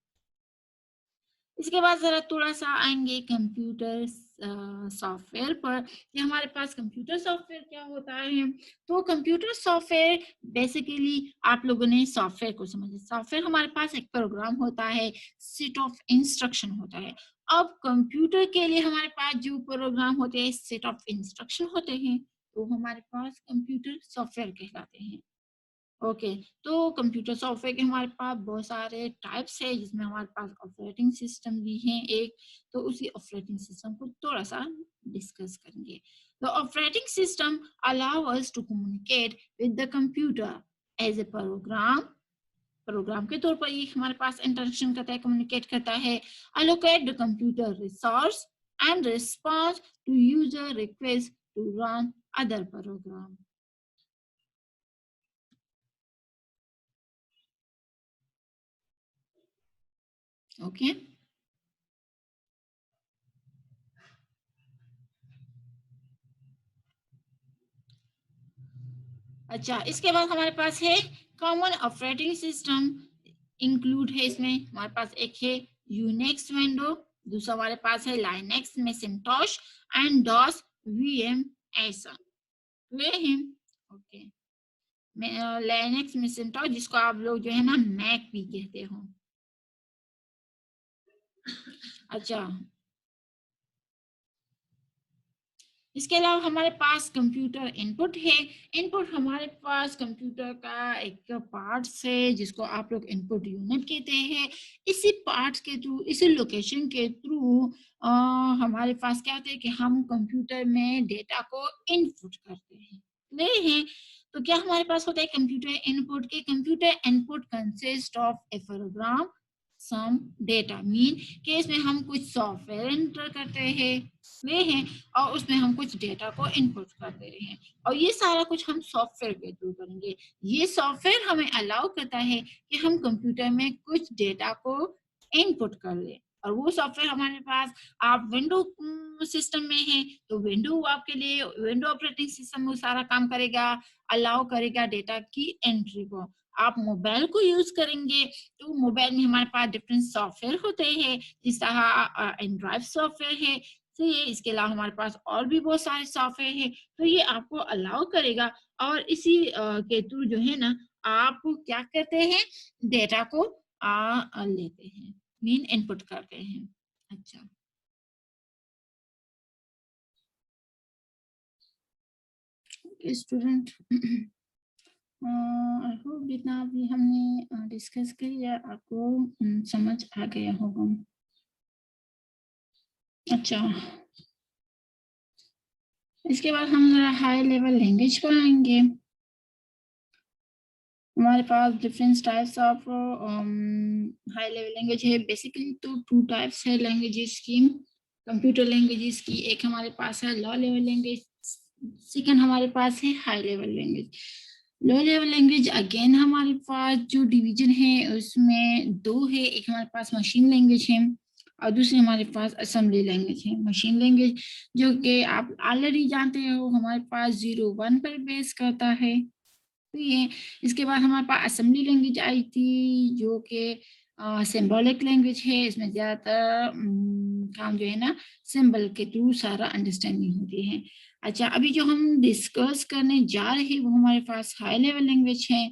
इसके बाद जरा थोड़ा सा आएंगे कंप्यूटर सॉफ्टवेयर पर। कि हमारे पास कंप्यूटर सॉफ्टवेयर क्या होता है, तो कंप्यूटर सॉफ्टवेयर बेसिकली आप लोगों ने सॉफ्टवेयर को समझा। सॉफ्टवेयर हमारे पास एक प्रोग्राम होता है, सेट ऑफ इंस्ट्रक्शन होता है। अब कंप्यूटर के लिए हमारे पास जो प्रोग्राम होते हैं, सेट ऑफ इंस्ट्रक्शन होते हैं, तो हमारे पास कंप्यूटर सॉफ्टवेयर कहलाते हैं। ओके, तो कंप्यूटर सॉफ्टवेयर के हमारे पास बहुत सारे टाइप्स है, जिसमें हमारे पास ऑपरेटिंग सिस्टम भी है एक, तो उसी ऑपरेटिंग सिस्टम को थोड़ा सा डिस्कस करेंगे। The operating system allow us to communicate with the computer as a program. Program के तौर पर ये हमारे पास इंटरेक्शन करता है, कम्युनिकेट करता है। Allocate the computer resource and response to user request to run other program. Okay, अच्छा, इसके बाद हमारे पास है कॉमन ऑपरेटिंग सिस्टम। इंक्लूड है इसमें हमारे पास एक है यूनिक्स विंडो, दूसरा हमारे पास है लाइनेक्स में सिंटोश एंड डॉस वीएम ऐसा। वे हैं ओके, लाइनेक्स में सिंटोश, जिसको आप लोग जो है ना मैक भी कहते हो। अच्छा, इसके अलावा हमारे पास कंप्यूटर इनपुट है। इनपुट हमारे पास कंप्यूटर का एक पार्ट्स है, जिसको आप लोग इनपुट यूनिट कहते हैं। इसी पार्ट्स के थ्रू, इसी लोकेशन के थ्रू हमारे पास क्या होता है कि हम कंप्यूटर में डेटा को इनपुट करते हैं। ले हैं, तो क्या हमारे पास होता है कंप्यूटर इनपुट के, computer input consist of a program some data, mean कि इसमें हम कुछ सॉफ्टवेयर एंटर करते हैं, वे हैं, और उसमें हम कुछ डेटा को इनपुट कर दे रहे हैं, और ये सारा कुछ हम सॉफ्टवेयर के थ्रू करेंगे। ये सॉफ्टवेयर हमें अलाउ करता है कि हम कंप्यूटर में कुछ डेटा को इनपुट कर ले, और वो सॉफ्टवेयर हमारे पास, आप विंडो सिस्टम में है, तो विंडो आपके लिए, विंडो ऑपरेटिंग सिस्टम में सारा काम करेगा, अलाउ करेगा डेटा की एंट्री को। आप मोबाइल को यूज करेंगे, तो मोबाइल में हमारे पास डिफरेंट सॉफ्टवेयर होते हैं, जिस तरह एंड्रॉइड सॉफ्टवेयर है। तो ये इसके अलावा हमारे पास और भी बहुत सारे सॉफ्टवेयर है, तो ये आपको अलाउ करेगा, और इसी के थ्रू जो है ना, आप क्या करते हैं, डेटा को लेते हैं, मीन इनपुट करते हैं। अच्छा, स्टूडेंट, आई होप जितना भी हमने डिस्कस किया आपको समझ आ गया होगा। अच्छा, इसके बाद हम जरा हाई लेवल लैंग्वेज पर आएंगे। हमारे पास different types of high level language है। बेसिकली तो 2 टाइप्स है लैंग्वेजेस की, कंप्यूटर लैंग्वेजेस की। एक हमारे पास है लो लेवल लैंग्वेज, सेकंड हमारे पास है high level language. Low level language again हमारे पास जो डिवीजन है उसमें 2 है। एक हमारे पास मशीन लैंग्वेज है और दूसरी हमारे पास असेंबली लैंग्वेज है। मशीन लैंग्वेज जो कि आप ऑलरेडी जानते हो हमारे पास 0-1 पर बेस करता है। तो ये इसके बाद हमारे पास असेंबली लैंग्वेज आई थी जो कि सिंबॉलिक लैंग्वेज है। इसमें ज़्यादातर काम जो है ना सिंबल के थ्रू सारा अंडरस्टैंडिंग होती है। अच्छा, अभी जो हम डिस्कस करने जा रहे हैं वो हमारे पास हाई लेवल लैंग्वेज है।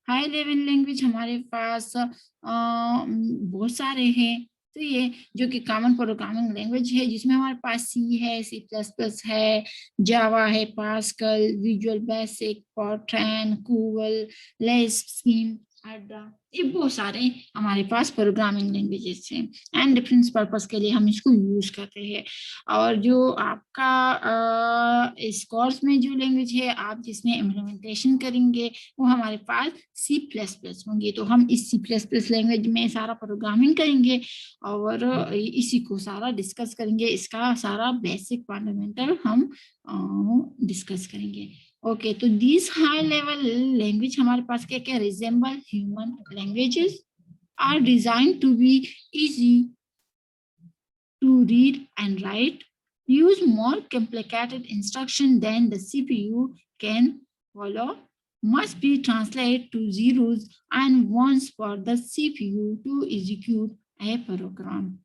हाई लेवल लैंग्वेज हमारे पास बहुत सारे हैं। तो ये जो कि कॉमन प्रोग्रामिंग लैंग्वेज है जिसमें हमारे पास सी है, सी प्लस प्लस है, जावा है, पास्कल, विजुअल बेसिक, फॉरट्रैन, कूवल, लिस्प, स्कीम, एडा, ये बहुत सारे हमारे पास प्रोग्रामिंग लैंग्वेजेस हैं एंड डिफरेंट पर्पस के लिए हम इसको यूज करते हैं। और जो आपका इस कोर्स में जो लैंग्वेज है आप जिसमें इम्प्लीमेंटेशन करेंगे वो हमारे पास सी प्लस प्लस होंगे। तो हम इस सी प्लस प्लस लैंग्वेज में सारा प्रोग्रामिंग करेंगे और इसी को सारा डिस्कस करेंगे। इसका सारा बेसिक फंडामेंटल हम डिस्कस करेंगे। ओके, तो दिस हाई लेवल लैंग्वेज हमारे पास क्या क्या resemble human languages, are design to be easy to read and write, use more complicated instruction than the CPU can follow, must be translated to zeros and ones for the CPU to execute a program.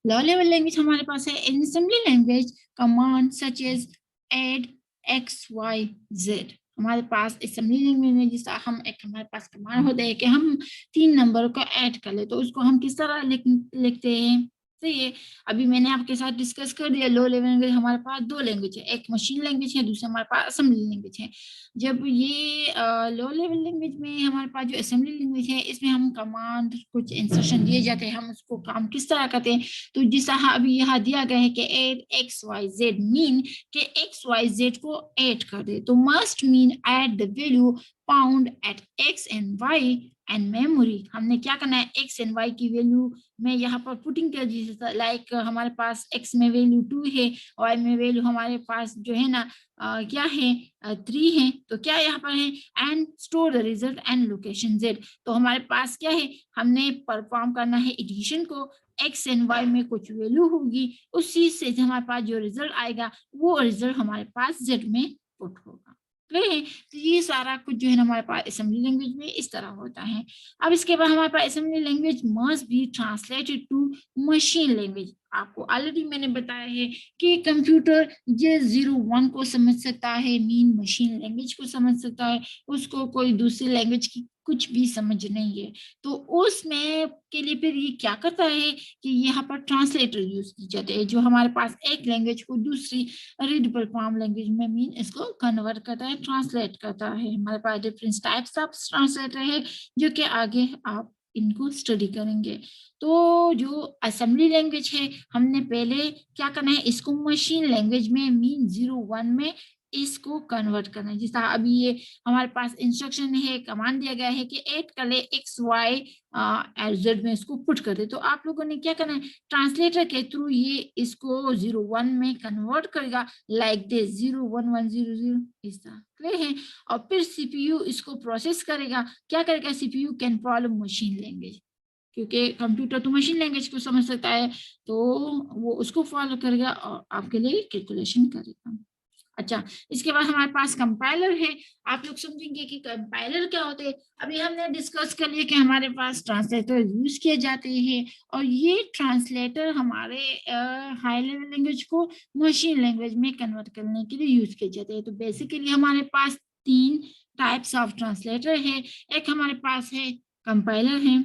Low level language हमारे पास है in assembly language command such as add x y z। हमारे पास असेंबली लैंग्वेज में जैसा हम एक हमारे पास कमांड होता है कि हम 3 नंबर को ऐड कर ले, तो उसको हम किस तरह लिखते हैं। तो ये अभी मैंने आपके साथ डिस्कस कर दिया। लो लेवल लैंग्वेज हमारे पास 2 लैंग्वेज है, एक मशीन लैंग्वेज है, दूसरा हमारे पास असेंबली लैंग्वेज है। जब ये लो लेवल लैंग्वेज में हमारे पास जो असेंबली लैंग्वेज है इसमें हम कमांड कुछ इंस्ट्रक्शन दिए जाते हैं, हम उसको काम किस तरह करते हैं। तो जैसा अभी यहाँ दिया गया है कि add X Y Z mean कि एक्स वाई जेड को ऐड कर दे, तो must mean add the value found at X and Y and memory. हमने क्या करना है, एक्स एंड वाई की वैल्यू में यहाँ पर पुटिंग कर दी। लाइक हमारे पास एक्स में वैल्यू 2 है, वाई में वैल्यू हमारे पास जो है ना क्या है 3 है, तो क्या यहाँ पर है and store the result and location Z. तो हमारे पास क्या है, हमने परफॉर्म करना है एडिशन को, एक्स एंड वाई में कुछ वैल्यू होगी, उसी से हमारे पास जो रिजल्ट आएगा वो रिजल्ट हमारे पास जेड में पुट होगा। तो ये सारा कुछ जो है ना हमारे पास असेंबली लैंग्वेज में इस तरह होता है। अब इसके बाद हमारे पास assembly language must be translated to machine language. आपको ऑलरेडी मैंने बताया है कि कंप्यूटर ये 0-1 को समझ सकता है, मीन मशीन लैंग्वेज को समझ सकता है, उसको कोई दूसरी लैंग्वेज की कुछ भी समझ नहीं है। तो उसमें के लिए फिर ये क्या करता है कि यहाँ पर ट्रांसलेटर यूज की जाते हैं, जो हमारे पास एक लैंग्वेज को दूसरी रीडेबल फॉर्म लैंग्वेज में मीन इसको कन्वर्ट करता है, ट्रांसलेट करता है। हमारे पास डिफरेंट टाइप्स ऑफ ट्रांसलेटर है जो कि आगे आप इनको स्टडी करेंगे। तो जो असेंबली लैंग्वेज है हमने पहले क्या करना है, इसको मशीन लैंग्वेज में मीन 0-1 में इसको कन्वर्ट करना है। जैसा अभी ये हमारे पास इंस्ट्रक्शन है, कमांड दिया गया है कि ऐड कर ले एक्स वाई जेड में इसको पुट कर दे। तो आप लोगों ने क्या करना है, ट्रांसलेटर के थ्रू ये इसको 0-1 में कन्वर्ट करेगा, लाइक दिस 0-1-1-0-0 इस तरह, क्लियर है। और फिर सीपीयू इसको प्रोसेस करेगा, क्या करेगा, CPU can follow machine language, क्योंकि कंप्यूटर तो मशीन लैंग्वेज को समझ सकता है, तो वो उसको फॉलो करेगा और आपके लिए कैलकुलेशन करेगा। अच्छा, इसके बाद हमारे पास कंपाइलर है। आप लोग समझेंगे कि कंपाइलर क्या होते हैं। अभी हमने डिस्कस कर लिया कि हमारे पास ट्रांसलेटर यूज किए जाते हैं और ये ट्रांसलेटर हमारे हाई लेवल लैंग्वेज को मशीन लैंग्वेज में कन्वर्ट करने के लिए यूज किए जाते हैं। तो बेसिकली हमारे पास 3 टाइप्स ऑफ ट्रांसलेटर है। एक हमारे पास है कंपाइलर है,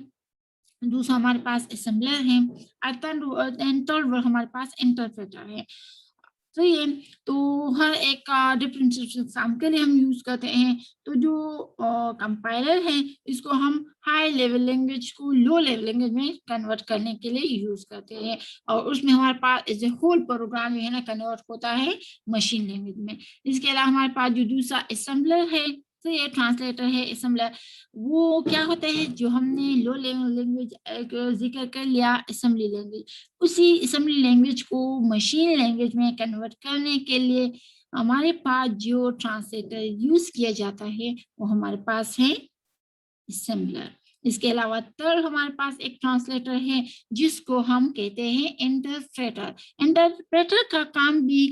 दूसरा हमारे पास असेंबलर है, और थर्ड हमारे पास इंटरप्रेटर है। सही है। तो हर एक का डिफरेंट एग्जाम के लिए हम यूज करते हैं। तो जो कंपाइलर है इसको हम हाई लेवल लैंग्वेज को लो लेवल लैंग्वेज में कन्वर्ट करने के लिए यूज करते हैं, और उसमें हमारे पास एज ए होल प्रोग्राम जो है ना कन्वर्ट होता है मशीन लैंग्वेज में। इसके अलावा हमारे पास जो दूसरा असेंबलर है, तो ये ट्रांसलेटर है असेंबलर। वो क्या होता है, जो हमने लो लेवल लैंग्वेज जिक्र कर लिया असेंबली लैंग्वेज, उसी असेंबली लैंग्वेज को मशीन लैंग्वेज में कन्वर्ट करने के लिए हमारे पास जो ट्रांसलेटर यूज किया जाता है वो हमारे पास है असेंबलर। इसके अलावा थर्ड हमारे पास एक ट्रांसलेटर है जिसको हम कहते हैं इंटरप्रेटर। इंटरप्रेटर का काम भी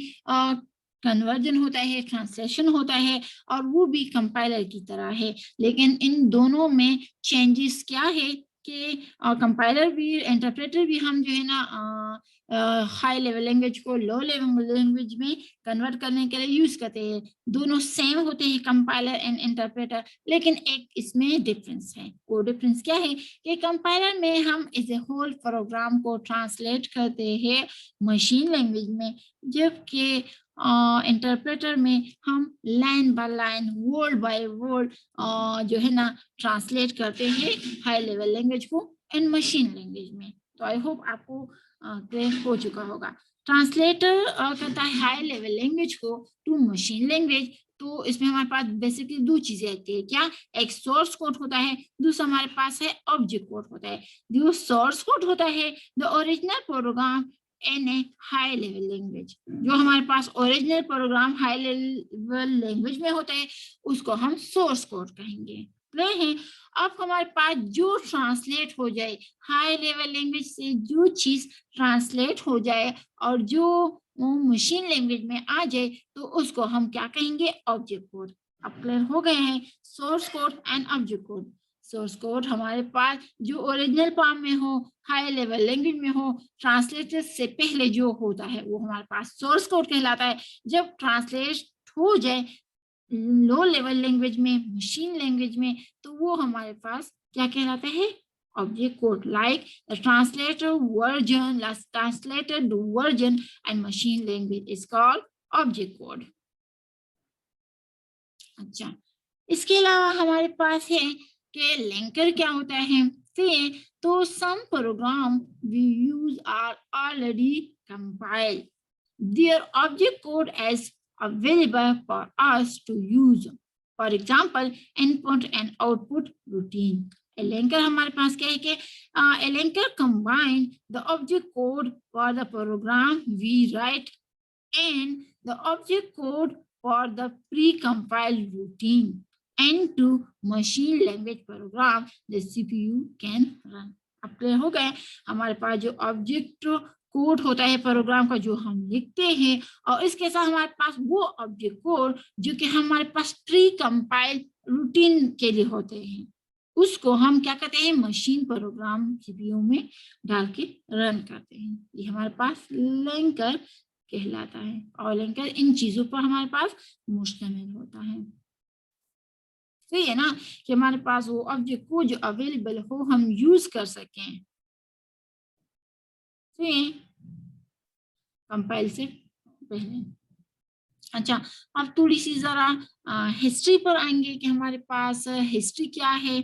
कन्वर्जन होता है, ट्रांसलेशन होता है, और वो भी कंपाइलर की तरह है। लेकिन इन दोनों में चेंजेस क्या है कि कंपाइलर भी इंटरप्रेटर भी हम जो है ना हाई लेवल लैंग्वेज को लो लेवल लैंग्वेज में कन्वर्ट करने के लिए यूज करते हैं। दोनों सेम होते हैं कंपाइलर एंड इंटरप्रेटर, लेकिन एक इसमें डिफरेंस है। वो डिफरेंस क्या है कि कंपाइलर में हम एज ए होल प्रोग्राम को ट्रांसलेट करते हैं मशीन लैंग्वेज में, जबकि इंटरप्रेटर में हम line by line word by word जो है ना ट्रांसलेट करते हैं हाई लेवल लैंग्वेज को इन मशीन लैंग्वेज में। तो आई होप आपको क्लियर हो चुका होगा। ट्रांसलेटर करता है हाई लेवल लैंग्वेज को टू मशीन लैंग्वेज। तो इसमें हमारे पास बेसिकली दो चीजें आती है, क्या, एक सोर्स कोड होता है, दूसरा हमारे पास है ऑब्जेक्ट कोड होता है। जो सोर्स कोड होता है the original program in a high level language, जो हमारे पास original program high level language में होता है उसको हम सोर्स कोड कहेंगे। है अब हमारे पास जो ट्रांसलेट हो जाए हाई लेवल लैंग्वेज से, जो चीज ट्रांसलेट हो जाए और जो मशीन लैंग्वेज में आ जाए, तो उसको हम क्या कहेंगे, ऑब्जेक्ट कोड। अब क्लियर हो गए हैं source code and object code. Source code हमारे पास जो ओरिजिनल फॉर्म में हो, हाई लेवल लैंग्वेज में हो, ट्रांसलेटर से पहले जो होता है वो हमारे पास सोर्स कोड कहलाता है। जब ट्रांसलेट हो जाए लो लेवल लैंग्वेज में, मशीन लैंग्वेज में, तो वो हमारे पास क्या कहलाता है, object code. Like the translated version and machine language is called object code. अच्छा, इसके अलावा हमारे पास है कि लिंकर क्या होता है। तो some program we use are already compiled. Their object code is available for us to use. For example, input and output routine. A linker हमारे पास क्या है कि a linker combine the object code for the program we write and the object code for the pre-compiled routine into machine language program the CPU can run. अब क्लियर हो गए, हमारे पास जो ऑब्जेक्ट कोड होता है प्रोग्राम का जो हम लिखते हैं, और इसके साथ हमारे पास वो ऑब्जेक्ट कोड जो कि हमारे पास प्री कंपाइल रूटीन के लिए होते हैं, उसको हम क्या कहते हैं, मशीन प्रोग्राम सीपीयू में डाल के रन करते हैं। ये हमारे पास लिंकर कहलाता है, और लिंकर इन चीजों पर हमारे पास मुश्तमिल होता है। सही है ना, कि हमारे पास वो ऑब्जेक्ट कोड जो अवेलेबल हो हम यूज कर सकें। कंपाइल से पहले। अच्छा, अब थोड़ी सी जरा हिस्ट्री पर आएंगे कि हमारे पास हिस्ट्री क्या है।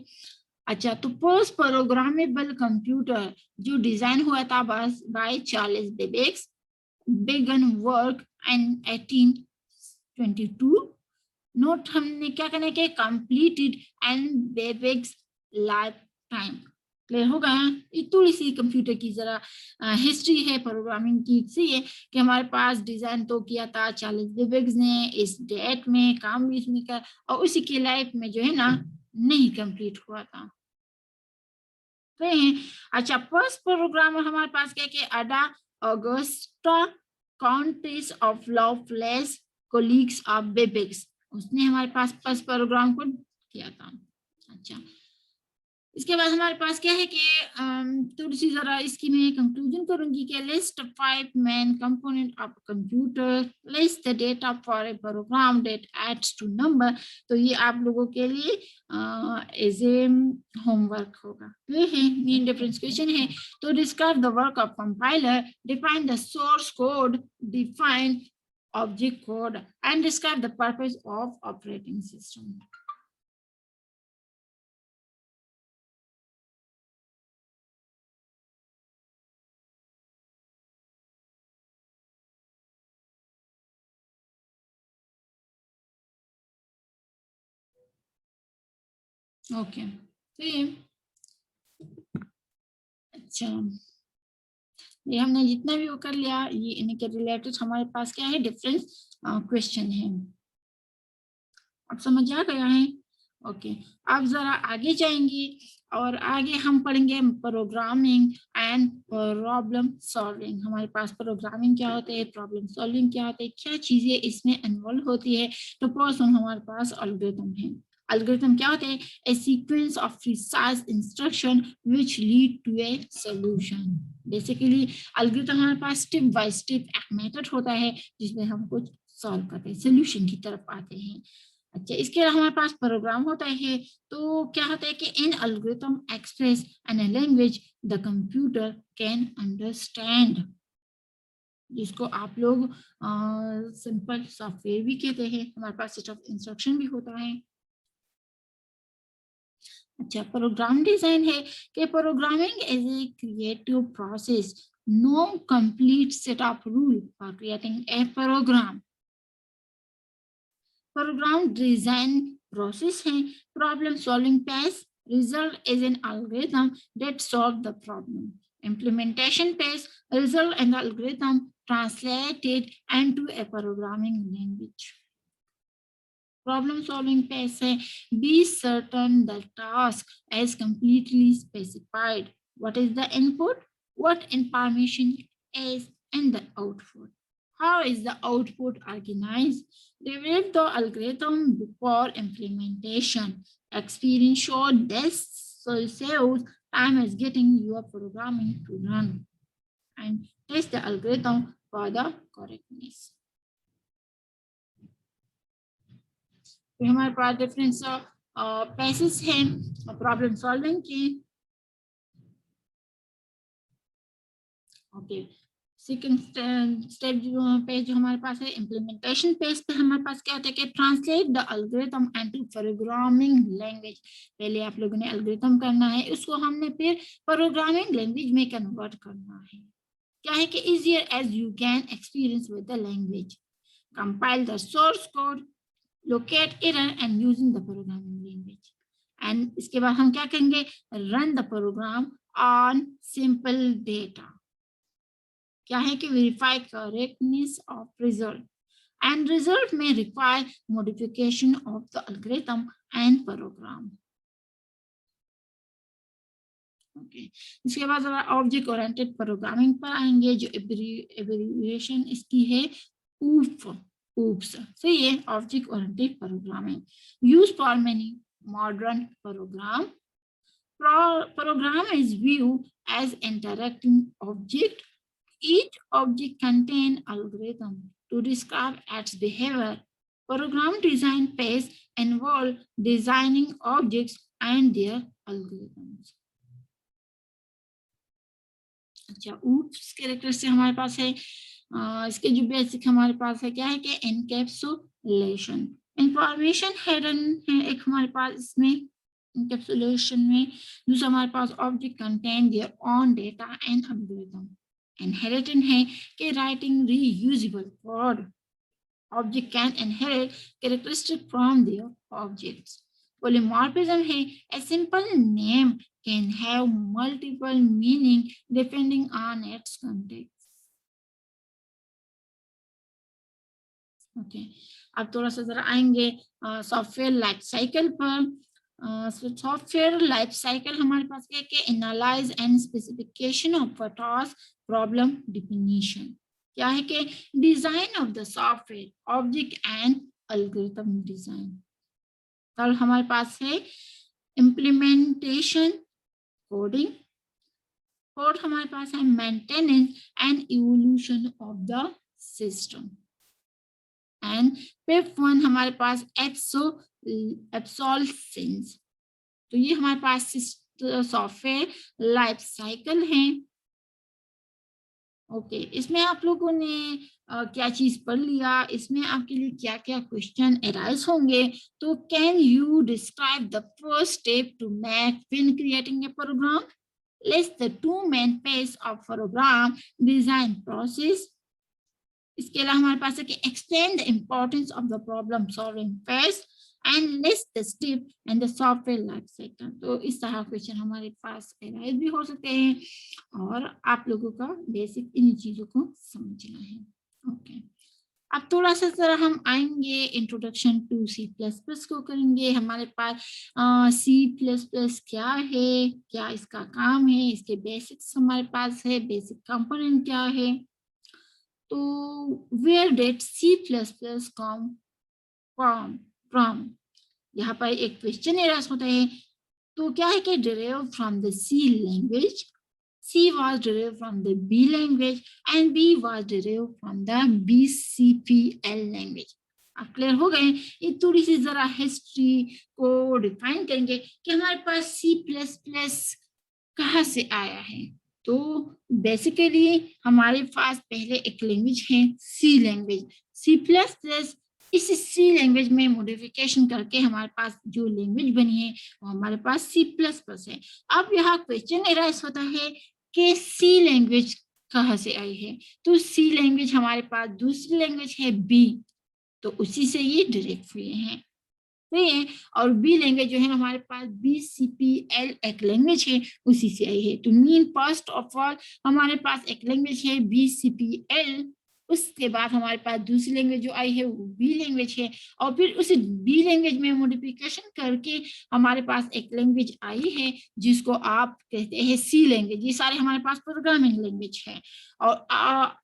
अच्छा, तो फर्स्ट प्रोग्रामेबल कंप्यूटर जो डिजाइन हुआ था by Charles Babbage began work in 1822. Note हमने क्या करना है, completed and Babbage life time. Clear हो गया, ये थोड़ी सी कंप्यूटर की जरा हिस्ट्री है प्रोग्रामिंग की। सी है कि हमारे पास डिजाइन तो किया था चार्ल्स बेबेज ने, इस डेट में काम भी इसमें कर, और उसी की लाइफ में जो है ना नहीं कंप्लीट हुआ था। अच्छा, फर्स्ट प्रोग्राम हमारे पास क्या कि Ada Augusta Countess of Lovelace colleagues of Babbage, उसने हमारे पास फर्स्ट प्रोग्राम को किया था। अच्छा, इसके बाद हमारे पास क्या है कि थोड़ी सी जरा इसकी मैं कंक्लूजन करूंगी कि list 5 main component of computer, list the data for a program that adds two number. तो ये आप लोगों के लिए एज ए होमवर्क होगा। ये है मेन डिफरेंस क्वेश्चन है। तो describe the work of compiler, define the source code, define object code and describe the purpose of operating system. Okay, तो ये अच्छा, ये हमने जितना भी वो कर लिया, ये इनके रिलेटेड हमारे पास क्या है, डिफरेंस क्वेश्चन है। अब समझ आ गया है? ओके, अब जरा आगे जाएंगे और आगे हम पढ़ेंगे प्रोग्रामिंग एंड प्रॉब्लम सॉल्विंग। हमारे पास प्रोग्रामिंग क्या होता है, प्रॉब्लम सॉल्विंग क्या होता है, क्या चीजें इसमें इन्वॉल्व होती है। तो फर्स्ट हमारे पास एल्गोरिथम है। एल्गोरिथम क्या होते हैं, a sequence of precise instruction which lead to a solution. Basically algorithm हमारे पास स्टेप बाय स्टेप एक मेथड होता है जिसमें हम कुछ सॉल्व करते हैं, सॉल्यूशन की तरफ आते हैं। अच्छा, इसके अलावा हमारे पास प्रोग्राम होता है। तो क्या होता है कि in algorithm express an language the computer can understand, जिसको आप लोग सिंपल सॉफ्टवेयर भी कहते हैं। हमारे पास सेट ऑफ इंस्ट्रक्शन भी होता है। अच्छा, प्रोग्राम डिजाइन है कि programming is a creative process, no complete set of rule for creating a program. Program design process है, problem solving phase, result is an algorithm that solve the problem. Implementation phase, result in the algorithm translated into a programming language. Problem solving phase है, be certain the task is completely specified. What is the input? What information is in the output? How is the output organized? Develop the algorithm before implementation. Experience showed this so saves time is getting your programming to run, and test the algorithm for the correctness. फिर हमारे पास डिफरेंस पैसेज हैं प्रॉब्लम सॉल्विंग के। ओके, सेकंड स्टेप पे जो हमारे पास है इम्प्लीमेंटेशन पेज पे हमारे पास क्या होता है कि translate the algorithm into programming language. पहले आप लोगों ने एल्गोरिथम करना है, उसको हमने फिर प्रोग्रामिंग लैंग्वेज में कन्वर्ट करना है। क्या है कि easier as you can experience with the language, compile the source code, locate error and using the programming language. And इसके बाद हम क्या करेंगे, run the program on simple data। क्या है कि verify correctness of result, and result may require modification of the algorithm and program। Okay. इसके बाद ऑब्जेक्ट ओरिएंटेड प्रोग्रामिंग पर आएंगे, जो एब्रिविएशन इसकी है OOP। OOPS, so ये object oriented programming used for many modern program is viewed as interacting object. Each object contain algorithm to describe its behavior. Program design phase involve designing objects and their algorithms। अच्छा, oops कैरेक्टर से हमारे पास है इसके जो बेसिक हमारे पास है क्या है कि एनकैप्सुलेशन, इंफॉर्मेशन हिडन है एक हमारे पास इसमें एनकैप्सुलेशन में। दूसरा हमारे पास object contain their own data and algorithm. Inheritance है कि writing reusable code, object can inherit characteristic from their objects. Polymorphism है, a simple name can have multiple meaning depending on its context। Okay, अब थोड़ा सा जरा आएंगे सॉफ्टवेयर लाइफ साइकिल पर। सॉफ्टवेयर लाइफ साइकिल हमारे पास क्या है, analyse and specification of a task, problem definition. क्या है कि design of the software, object and algorithm design. कल हमारे पास है इम्प्लीमेंटेशन, कोडिंग। फोर्थ हमारे पास है maintenance and evolution of the system. And fifth one हमारे पास एब्सोल्यूशंस। तो ये हमारे पास सॉफ्टवेयर लाइफ साइकिल है। ओके, इसमें आप लोगों ने क्या चीज पढ़ लिया, इसमें आपके लिए क्या क्या क्वेश्चन अराइज होंगे? तो can you describe the first step to make when creating a program? List the two main page of program design process. इसके अलावा हमारे पास है कि explain the importance of the problem solving phase and list the step and the software life cycle. तो इस तरह क्वेश्चन हमारे पास अराइज भी हो सकते हैं और आप लोगों का बेसिक इन चीजों को समझना है। ओके, अब थोड़ा सा जरा हम आएंगे introduction to C plus plus को करेंगे। हमारे पास सी प्लस प्लस क्या है, क्या इसका काम है, इसके बेसिक्स हमारे पास है, बेसिक कंपोनेंट क्या है। तो where did C plus plus come from, यहाँ पर एक क्वेश्चन एराइज होता है। तो क्या है कि derive from the C language, C was derived from the B language and B was derived from the BCPL language। अब क्लियर हो गए? ये थोड़ी सी जरा हिस्ट्री को डिफाइन करेंगे कि हमारे पास C प्लस प्लस कहाँ से आया है। तो बेसिकली हमारे पास पहले एक लैंग्वेज है सी लैंग्वेज, सी प्लस प्लस। इस सी लैंग्वेज में मॉडिफिकेशन करके हमारे पास जो लैंग्वेज बनी है वो हमारे पास सी प्लस प्लस है। अब यहाँ क्वेश्चन एराइज होता है कि सी लैंग्वेज कहाँ से आई है। तो सी लैंग्वेज हमारे पास दूसरी लैंग्वेज है बी, तो उसी से ये डायरेक्ट हुए हैं। सही है। और बी लैंग्वेज जो है हमारे पास BCPL एक लैंग्वेज है, उसी से आई है। तो मीन फर्स्ट ऑफ ऑल हमारे पास एक लैंग्वेज है BCPL, उसके बाद हमारे पास दूसरी लैंग्वेज जो आई है वो बी लैंग्वेज है, और फिर उस बी लैंग्वेज में मॉडिफिकेशन करके हमारे पास एक लैंग्वेज आई है जिसको आप कहते हैं सी लैंग्वेज। ये सारे हमारे पास प्रोग्रामिंग लैंग्वेज है। और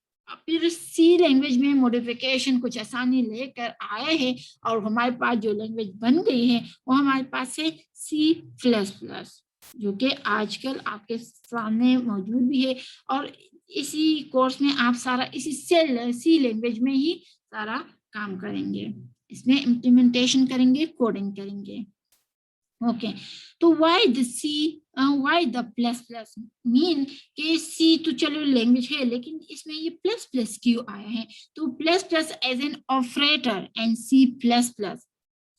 फिर सी लैंग्वेज में मॉडिफिकेशन कुछ आसानी लेकर आए हैं और हमारे पास जो लैंग्वेज बन गई है वो हमारे पास है C प्लस प्लस, जो कि आजकल आपके सामने मौजूद भी है। और इसी कोर्स में आप सारा इसी सी लैंग्वेज में ही सारा काम करेंगे, इसमें इम्प्लीमेंटेशन करेंगे, कोडिंग करेंगे। ओके, तो why the C, why the plus plus? Mean के सी तो चलो लैंग्वेज है, लेकिन इसमें ये प्लस प्लस क्यों आया है? तो plus plus as an operator and C plus plus,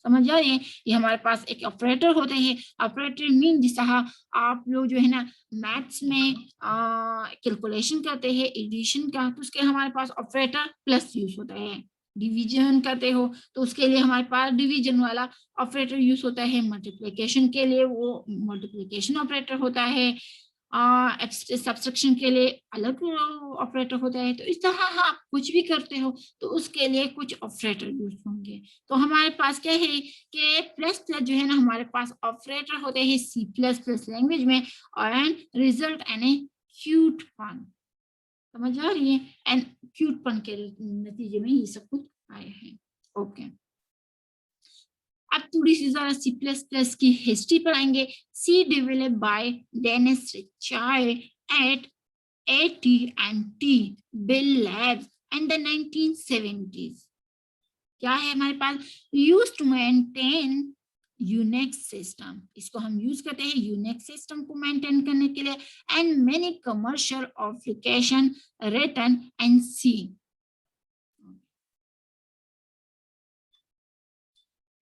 समझ आ रही है? ये हमारे पास एक ऑपरेटर होते हैं। ऑपरेटर मीन जिस तरह आप लोग जो है ना मैथ्स में कैलकुलेशन करते हैं एडिशन का, तो उसके हमारे पास ऑपरेटर प्लस यूज होता है। डिवीजन करते हो तो उसके लिए हमारे पास डिवीजन वाला ऑपरेटर यूज होता है। मल्टीप्लिकेशन के लिए वो मल्टीप्लिकेशन ऑपरेटर होता है। सब्सट्रैक्शन के लिए अलग ऑपरेटर होता है। तो इस तरह आप कुछ भी करते हो तो उसके लिए कुछ ऑपरेटर यूज होंगे। तो हमारे पास क्या है कि प्लस प्लस जो है ना हमारे पास ऑपरेटर होते हैं C प्लस प्लस लैंग्वेज में, और रिजल्ट यानी क्यूट फन, समझ आ रही है? एंड क्यूटपन के नतीजे में ये सब कुछ आए हैं। ओके, अब थोड़ी सी जरा C प्लस प्लस की हिस्ट्री पर आएंगे। C developed by Dennis Richard at AT&T Bell Labs in the 1970s। क्या है हमारे पास? Use to maintain Unix system, इसको हम यूज करते हैं यूनिक्स सिस्टम को मेंटेन करने के लिए। And many commercial application written in C।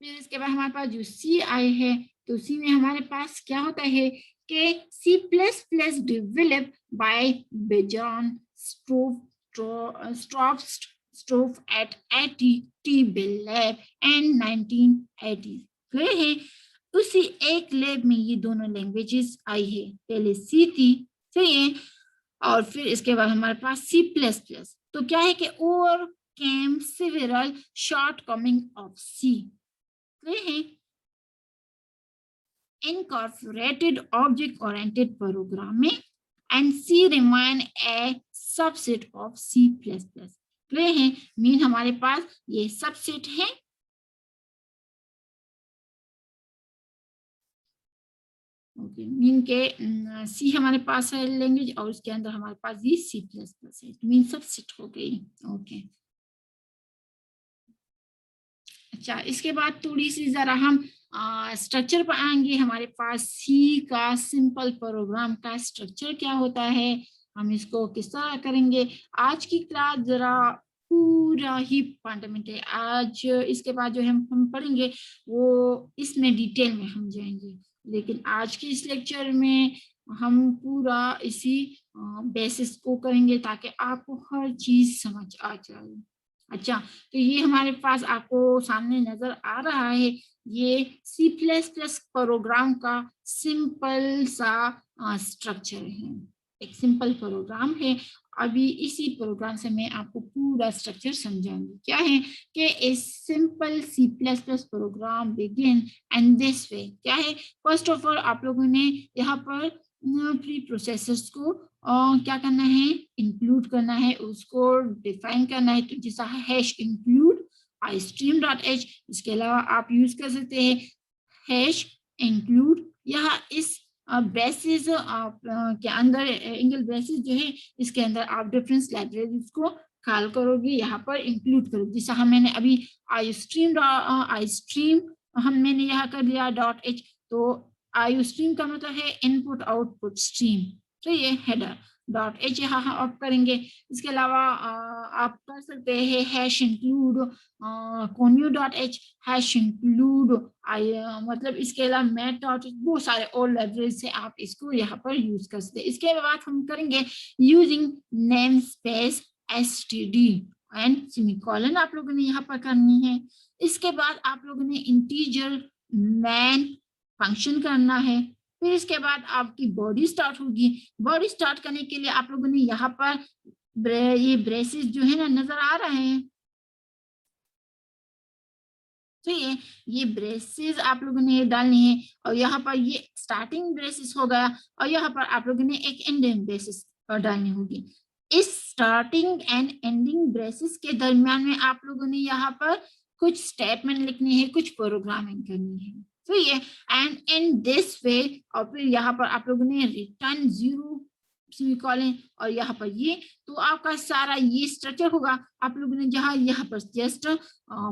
फिर इसके बाद हमारे पास जो C आई है, तो C में हमारे पास क्या होता है कि C plus plus develop by Bjarne Stroustrup at AT&T Bell Lab and 1980। गए हैं उसी एक लैब में ये दोनों लैंग्वेजेस आई है। पहले C थी, सही है, और फिर इसके बाद हमारे पास C प्लस प्लस। तो क्या है कि overcame several shortcoming of C, incorporated object-oriented programming, and C remain a subset of C++। Clear है? मीन हमारे पास ये सबसेट है। ओके, मीन के सी हमारे पास है लैंग्वेज और उसके अंदर हमारे पास ये C++ है, मीन सबसेट हो गई। ओके, अच्छा, इसके बाद थोड़ी सी जरा हम स्ट्रक्चर पर आएंगे। हमारे पास C का सिंपल प्रोग्राम का स्ट्रक्चर क्या होता है, हम इसको किस तरह करेंगे, आज की क्लास जरा पूरा ही फंडामेंटल है। आज इसके बाद जो हम पढ़ेंगे वो इसमें डिटेल में हम जाएंगे, लेकिन आज के इस लेक्चर में हम पूरा इसी बेसिस को करेंगे ताकि आपको हर चीज समझ आ जाए। अच्छा, तो ये हमारे पास आपको सामने नजर आ रहा है, ये C++ प्रोग्राम का सिंपल सा स्ट्रक्चर है, एक सिंपल प्रोग्राम है। अभी इसी प्रोग्राम से मैं आपको पूरा स्ट्रक्चर समझाऊंगी। क्या है कि a simple C++ program begin and this way. क्या है, फर्स्ट ऑफ ऑल आप लोगों ने यहाँ पर प्री प्रोसेसर्स को क्या करना है, इंक्लूड करना है, उसको डिफाइन करना है। तो जैसा हैश इंक्लूड istream.h, इसके अलावा आप यूज कर सकते हैं हैश इंक्लूड, यहाँ इस ब्रेसेस के अंदर एंगल ब्रेसेस जो है इसके अंदर आप डिफरेंस लाइब्रेरीज को कॉल करोगे, यहाँ पर इंक्लूड करोगे। जैसा हम मैंने अभी आईस्ट्रीम हम मैंने यहाँ कर दिया .h, तो आईस्ट्रीम का मतलब है इनपुट आउटपुट स्ट्रीम, तो ये हेडर .h यहाँ आप करेंगे। इसके अलावा आप कर सकते हैं hash include conio.h, hash include मतलब इसके अलावा मैथ.h, बहुत सारे और लाइब्रेरी से आप इसको यहाँ पर यूज कर सकते हैं। इसके बाद हम करेंगे using namespace std and semicolon आप लोगों ने यहाँ पर करनी है। इसके बाद आप लोगों ने इंटीजर मैन फंक्शन करना है। फिर इसके बाद आपकी बॉडी स्टार्ट होगी। बॉडी स्टार्ट करने के लिए आप लोगों ने यहाँ पर ये ब्रेसेस जो है ना नजर आ रहे हैं, तो ये ब्रेसेस आप लोगों ने डालनी है, और यहाँ पर ये स्टार्टिंग ब्रेसेस हो गया, और यहाँ पर आप लोगों ने एक एंडिंग ब्रेसेस डालनी होगी। इस स्टार्टिंग एंड एंडिंग ब्रेसेस के दरमियान में आप लोगों ने यहाँ पर कुछ स्टेटमेंट लिखनी है, कुछ प्रोग्रामिंग करनी है। तो ये एंड इन दिस वे, और फिर यहाँ पर आप लोगों ने रिटर्न 0 सेमीकोलन, और यहाँ पर ये, तो आपका सारा ये स्ट्रक्चर होगा। आप लोगों ने जहाँ यहाँ पर जस्ट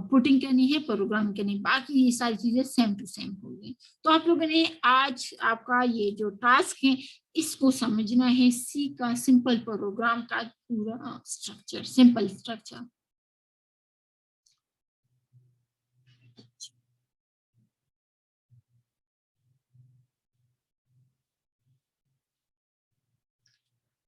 पुटिंग करनी है, प्रोग्राम करनी, बाकी ये सारी चीजें सेम टू सेम होगी। तो आप लोगों ने आज आपका ये जो टास्क है इसको समझना है, सी का सिंपल प्रोग्राम का पूरा स्ट्रक्चर, सिंपल स्ट्रक्चर।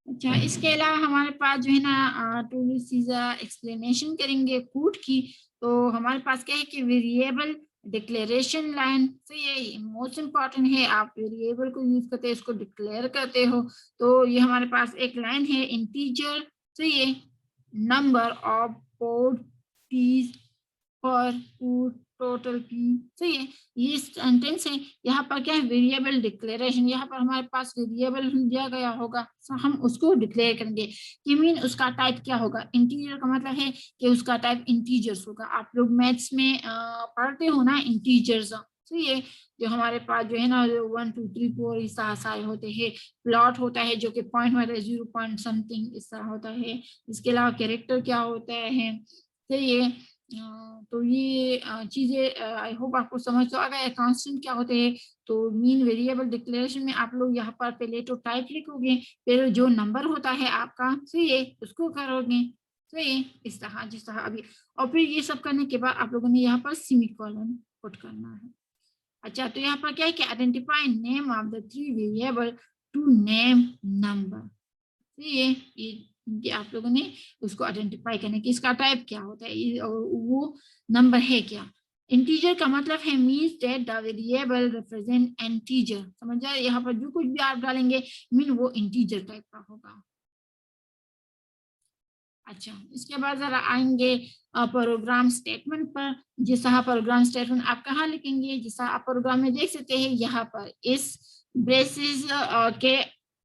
अच्छा, इसके अलावा हमारे पास जो है ना टू सीजा एक्सप्लेनेशन करेंगे कोड की। तो हमारे पास क्या है कि वेरिएबल डिक्लेरेशन लाइन, तो ये मोस्ट इम्पॉर्टेंट है। आप वेरिएबल को यूज करते हैं, इसको डिक्लेयर करते हो, तो ये हमारे पास एक लाइन है इंटीजर, तो ये नंबर ऑफ पोर्ट पीस पर टोटल की, तो ये सेंटेंस है। यहाँ पर क्या है, वेरिएबल डिक्लेरेशन, यहाँ पर हमारे पास वेरिएबल दिया गया होगा, तो हम उसको डिक्लेयर करेंगे कि मीन उसका टाइप क्या होगा। इंटीजर का मतलब है कि उसका टाइप इंटीजर्स होगा। आप लोग मैथ्स में पढ़ते हो ना इंटीजर्स, तो ये जो हमारे पास जो है ना 1 2 3 4 इस तरह सारे होते हैं। प्लॉट होता है जो कि पॉइंट होता है 0 पॉइंट समथिंग इस तरह होता है। इसके अलावा कैरेक्टर क्या होता है, तो ये चीजें आई होप आपको समझ। तो अगर कांस्टेंट क्या होते हैं, तो मीन वेरिएबल डिक्लेरेशन में आप लोग यहाँ पर पहले तो टाइप लिखोगे, फिर जो नंबर होता है आपका, तो ये उसको करोगे, तो ये इस तरह जिस तरह अभी, और फिर ये सब करने के बाद आप लोगों ने यहाँ पर सेमीकोलन पुट करना है। अच्छा, तो यहाँ पर क्या है कि identify name of the 3 variable to name number, तो ये आप लोगों ने उसको आइडेंटिफाई करने की, इसका टाइप क्या होता है और वो नंबर है क्या। इंटीजर का मतलब है means that the variable represent integer, समझ जाए, यहाँ पर जो कुछ भी आप डालेंगे मीन वो इंटीजर टाइप का होगा। अच्छा, इसके बाद जरा आएंगे प्रोग्राम स्टेटमेंट पर। जैसा प्रोग्राम स्टेटमेंट आप कहाँ लिखेंगे, जैसा आप प्रोग्राम में देख सकते हैं यहाँ पर इस ब्रेसेस के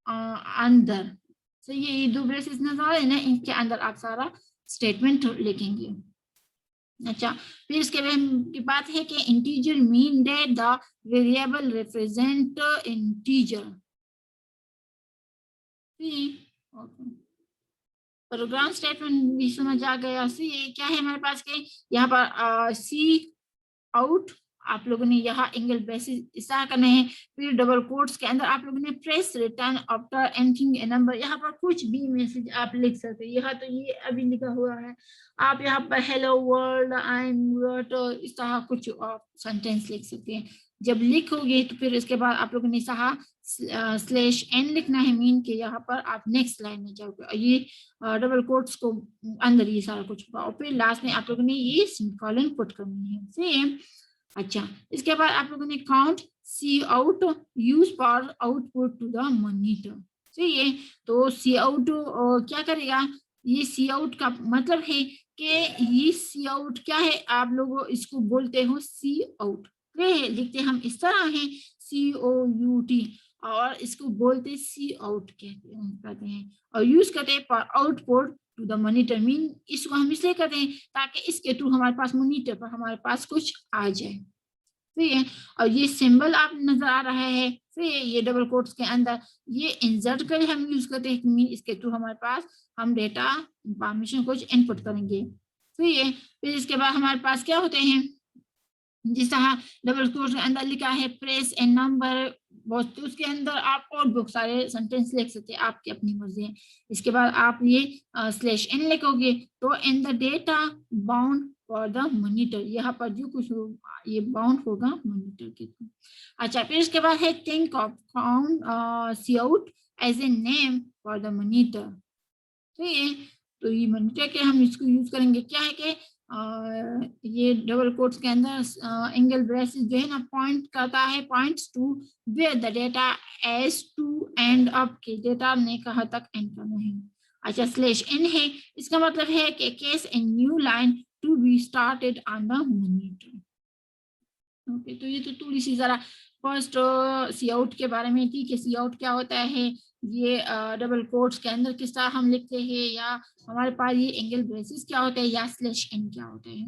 अंदर, तो ये 2 ब्रेसेस नजर आ रहे हैं ना, इनके अंदर आप सारा स्टेटमेंट लिखेंगे। अच्छा, फिर इसके की बात है कि integer mean that the variable represent integer. Program statement भी समझ आ गया। सी क्या है हमारे पास के यहाँ पर सी आउट आप लोगों ने यहाँ एंगल ब्रेसेस इस तरह करने हैं। फिर डबल कोट्स के अंदर आप लोगों ने प्रेस रिटर्न आफ्टर एंटरिंग ए नंबर, यहाँ पर कुछ भी मैसेज आप लिख सकते हैं। यहाँ तो ये अभी लिखा हुआ है, आप यहाँ पर हेलो वर्ल्ड आई एम इस तरह कुछ सेंटेंस लिख सकते हैं। जब लिखोगे तो फिर इसके बाद आप लोगों ने सहा /n लिखना है, मीन के यहाँ पर आप नेक्स्ट लाइन में जाओगे और ये डबल कोट्स को अंदर ये सारा कुछ होगा और फिर लास्ट में आप लोगों ने ये सेमीकोलन पुट करनी है। सेम। अच्छा, इसके बाद आप लोगों ने count C out use for output to the monitor. सही, तो सी आउट क्या करेगा, ये सी आउट का मतलब है कि ये सी आउट क्या है, आप लोग इसको बोलते हो सी आउट, लिखते हम इस तरह है COUT और इसको बोलते सी आउट कहते हैं और यूज करते हैं for output to the monitor. Mean इसको हम इसलिए करते हैं ताकि इसके थ्रू हमारे पास मॉनिटर पर हमारे पास कुछ आ जाए। ठीक है, और ये सिंबल आप नजर आ रहा है, फिर ये डबल कोट्स के अंदर ये इंसर्ट कर हम यूज करते हैं, मीन इसके थ्रू हमारे पास हम डेटा इंफॉर्मेशन कुछ इनपुट करेंगे। फिर इसके बाद हमारे पास क्या होते हैं, जिस तरह डबल कोट्स के अंदर लिखा है प्रेस एंड नंबर, बहुत उसके अंदर आप और बहुत सारे सेंटेंस लिख सकते हैं, आपकी अपनी मर्जी है। इसके बाद आप ये /n लिखोगे तो in the data bound for the monitor, यहाँ पर जो कुछ ये बाउंड होगा मॉनिटर के थ्रू। अच्छा, फिर इसके बाद है think of count C out as a name for the monitor. तो ये मॉनिटर के हम इसको यूज करेंगे, क्या है कि ये डबल कोट्स के अंदर एंगल ब्रेसेस जो है ना पॉइंट करता है, points to where the data as to end up के डेटा ने कहाँ तक एंड करना है। अच्छा, /n है, इसका मतलब है कि case a new line to be started on the monitor. Okay, तो ये तो थोड़ी सी जरा फर्स्ट सी आउट के बारे में थी कि सी आउट क्या होता है, ये डबल कोट्स के अंदर किस तरह हम लिखते हैं, या हमारे पास ये एंगल ब्रेसेस क्या होता है, या /n क्या होता है।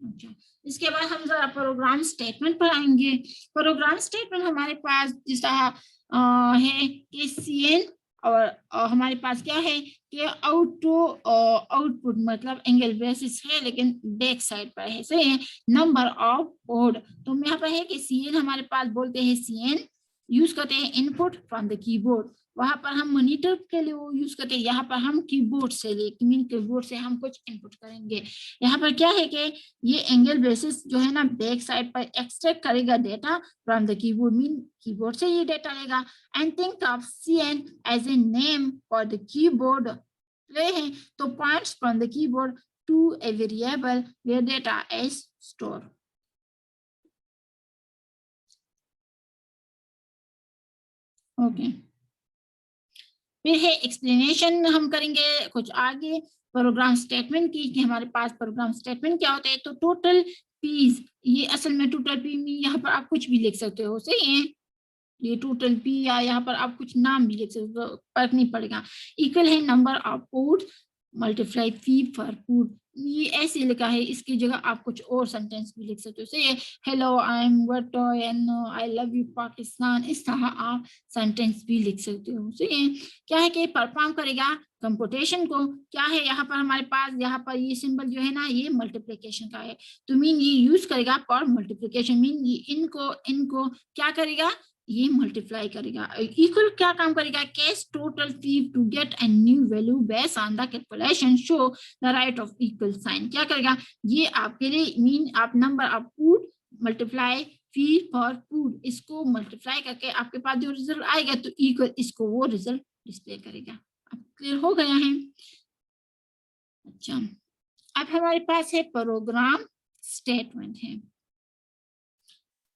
अच्छा, इसके बाद हम जरा प्रोग्राम स्टेटमेंट पर आएंगे। प्रोग्राम स्टेटमेंट हमारे पास जिस तरह है कि cn और हमारे पास क्या है कि आउटपुट मतलब एंगल ब्रेसेस है लेकिन बैक साइड पर है, सही है। नंबर ऑफ कोड, तो यहाँ पर है कि cn हमारे पास बोलते हैं cn यूज करते हैं इनपुट फ्रॉम द कीबोर्ड, वहां पर हम मॉनिटर के लिए वो यूज करते हैं, यहाँ पर हम कीबोर्ड से मीन कीबोर्ड से हम कुछ इनपुट करेंगे। यहाँ पर क्या है कि ये एंगल ब्रेसेस जो है ना बैक साइड पर एक्सट्रैक्ट करेगा data from the keyboard, mean keyboard से ये डेटा लेगा। And think of cn as a name for the keyboard, है तो points from the keyboard to a variable where data is store. Okay, फिर है एक्सप्लेनेशन हम करेंगे कुछ आगे प्रोग्राम स्टेटमेंट की कि हमारे पास प्रोग्राम स्टेटमेंट क्या होता है। तो टोटल पीस, ये असल में टोटल पी में यहाँ पर आप कुछ भी लिख सकते हो, सही है। ये टोटल पी या यहाँ पर आप कुछ नाम भी लिख सकते हो, फर्क नहीं पड़ेगा। इक्वल है number of port multiply fee for food, ये ऐसे लिखा है, इसकी जगह आप कुछ और सेंटेंस भी लिख सकते हो, सही है। हेलो आई एम वटो and I love you Pakistan, इस तरह आप सेंटेंस भी लिख सकते हो, सही है। क्या है कि परफॉर्म करेगा कंप्यूटेशन को, क्या है यहाँ पर हमारे पास, यहाँ पर ये सिंबल जो है ना ये मल्टीप्लिकेशन का है, तो मीन ये यूज करेगा फॉर मल्टीप्लिकेशन, मीन ये इनको क्या करेगा, ये मल्टीप्लाई करेगा। इक्वल क्या काम करेगा, case total fee to get a new value based on the calculation show the right of equal sign, क्या करेगा ये आपके लिए, मीन आप number of food multiply fee for food, इसको मल्टीप्लाई करके आपके पास जो रिजल्ट आएगा तो इक्वल इसको वो रिजल्ट डिस्प्ले करेगा। अब क्लियर हो गया है। अच्छा, अब हमारे पास है प्रोग्राम स्टेटमेंट है।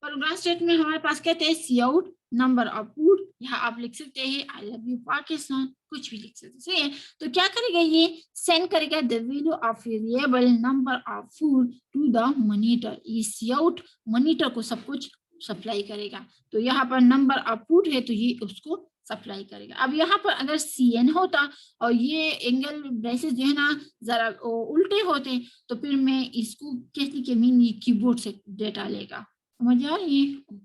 प्रोग्राम स्टेटमेंट हमारे पास कहते हैं सी आउट नंबर ऑफ फूड, यहाँ आप लिख सकते हैं आई लव यू पाकिस्तान, कुछ भी लिख सकते हैं। तो क्या करेगा ये सेंड करेगा the value of variable number of food to the monitor, ये सी आउट मॉनिटर को सब कुछ सप्लाई करेगा। तो यहाँ पर नंबर ऑफ फूड है तो ये उसको सप्लाई करेगा। अब यहाँ पर अगर cn होता और ये एंगल ब्रेसेस जो है ना जरा उल्टे होते तो फिर मैं इसको कहती कि मीन ये कीबोर्ड से डेटा लेगा, समझ आ रही है।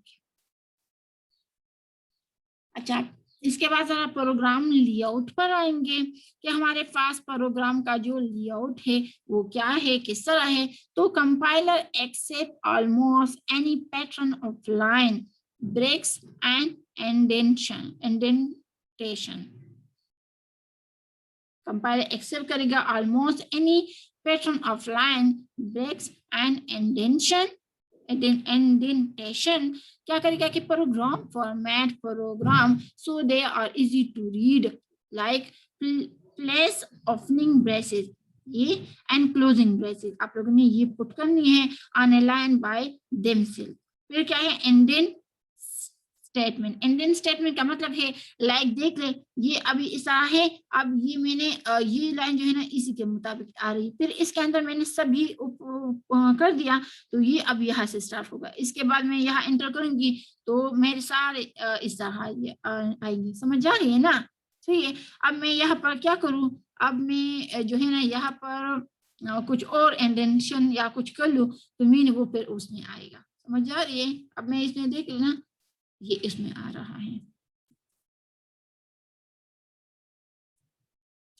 अच्छा, इसके बाद जरा प्रोग्राम लेआउट पर आएंगे कि हमारे पास प्रोग्राम का जो लेआउट है वो क्या है, किस तरह है। तो compiler accept almost any pattern of line breaks and indentation. Compiler accept करेगा almost any pattern of line breaks and indentation. क्या करेगा कि program format program so they are easy to read, like place opening braces ये एंड क्लोजिंग ब्रेसेस आप लोगों ने ये पुट करनी है on a line by themselves. फिर क्या है इंडेंट स्टेटमेंट। इंडेंट स्टेटमेंट का मतलब है लाइक देख ले ये अभी ऐसा है, अब ये मैंने ये लाइन जो है ना इसी के मुताबिक आ रही, फिर इसके अंदर मैंने सभी कर दिया तो ये अब यहाँ से स्टार्ट होगा। इसके बाद मैं यहाँ एंटर करूंगी तो मेरे सारे इस तरह आएंगे। समझ आ रही है ना? सही है। अब मैं यहाँ पर क्या करूँ, अब मैं जो है ना यहाँ पर कुछ और इंडेंशन या कुछ कर लूँ तो मीन वो फिर उसमें आएगा। समझ आ रही है? अब मैं इसमें देख लेना ये इसमें आ रहा है।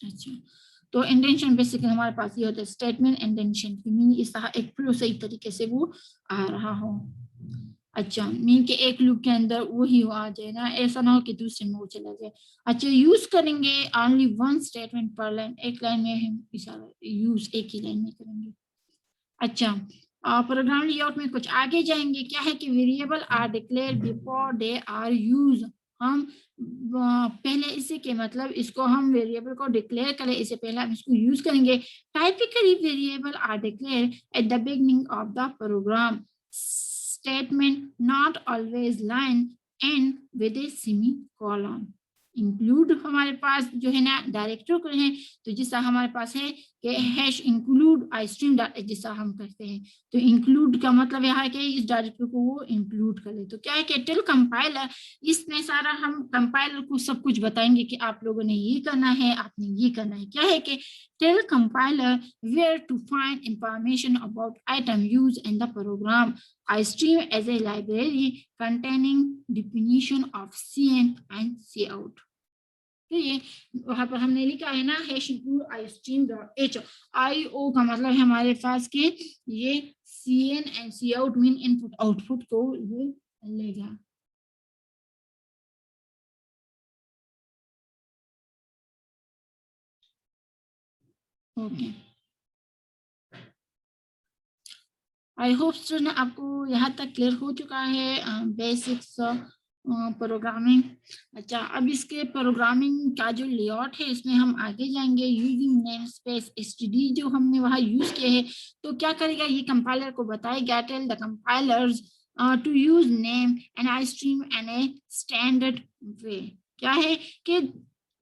अच्छा, तो इंटेंशन बेसिकली हमारे पास ये होता है स्टेटमेंट इंटेंशन की मीन इस तरह एक फ्लो सही तरीके से वो आ रहा हो। अच्छा, मीन के एक लूप के अंदर वही आ जाए ना, ऐसा ना हो कि दूसरे में वो चला जाए। अच्छा, यूज करेंगे ओनली वन स्टेटमेंट पर लाइन, एक लाइन में हम इशारा यूज एक ही लाइन में करेंगे। अच्छा, प्रोग्राम लेआउट में कुछ आगे जाएंगे। क्या है कि variable are declare before they are use. हम पहले इसे के मतलब इसको हम वेरिएबल को डिक्लेयर करें इससे पहले हम इसको यूज करेंगे। Typically variable are declare at the beginning of the program statement, not always line end with a semicolon. Include हमारे पास जो है ना डायरेक्टर को है, तो जैसा हमारे पास है कि हैश इंक्लूड आइसक्रीम जैसा हम कहते हैं, तो इंक्लूड का मतलब यह है कि इस डायरेक्टर को वो इंक्लूड कर ले। तो क्या है कि टिल कंपाइलर, इसमें सारा हम कंपाइलर को सब कुछ बताएंगे कि आप लोगों ने ये करना है, आपने ये करना है। क्या है कि till compiler where to find information about item use in the program iStream as a library containing definition of CN and Cout। तो ये वहां पर हमने लिखा है ना हैश इंक्लूड iStream.h। IO का मतलब है हमारे पास के ये CN and Cout mean input output को ये लेगा। ओके, आई होप स्टूडेंट आपको यहाँ तक क्लियर हो चुका है बेसिक्स प्रोग्रामिंग। अच्छा, अब इसके प्रोग्रामिंग का जो लेआउट है इसमें हम आगे जाएंगे। यूजिंग नेम स्पेस std जो हमने वहाँ यूज किए हैं, तो क्या करेगा ये कंपाइलर को बताएगा tell the compilers to use name and iStream an a standard way. क्या है कि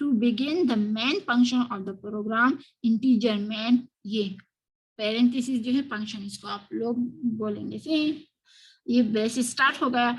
to begin the main function of the program integer main, ये पैरेंथेसिस जो है फंक्शन इसको आप लोग बोलेंगे से ये बेस स्टार्ट हो गया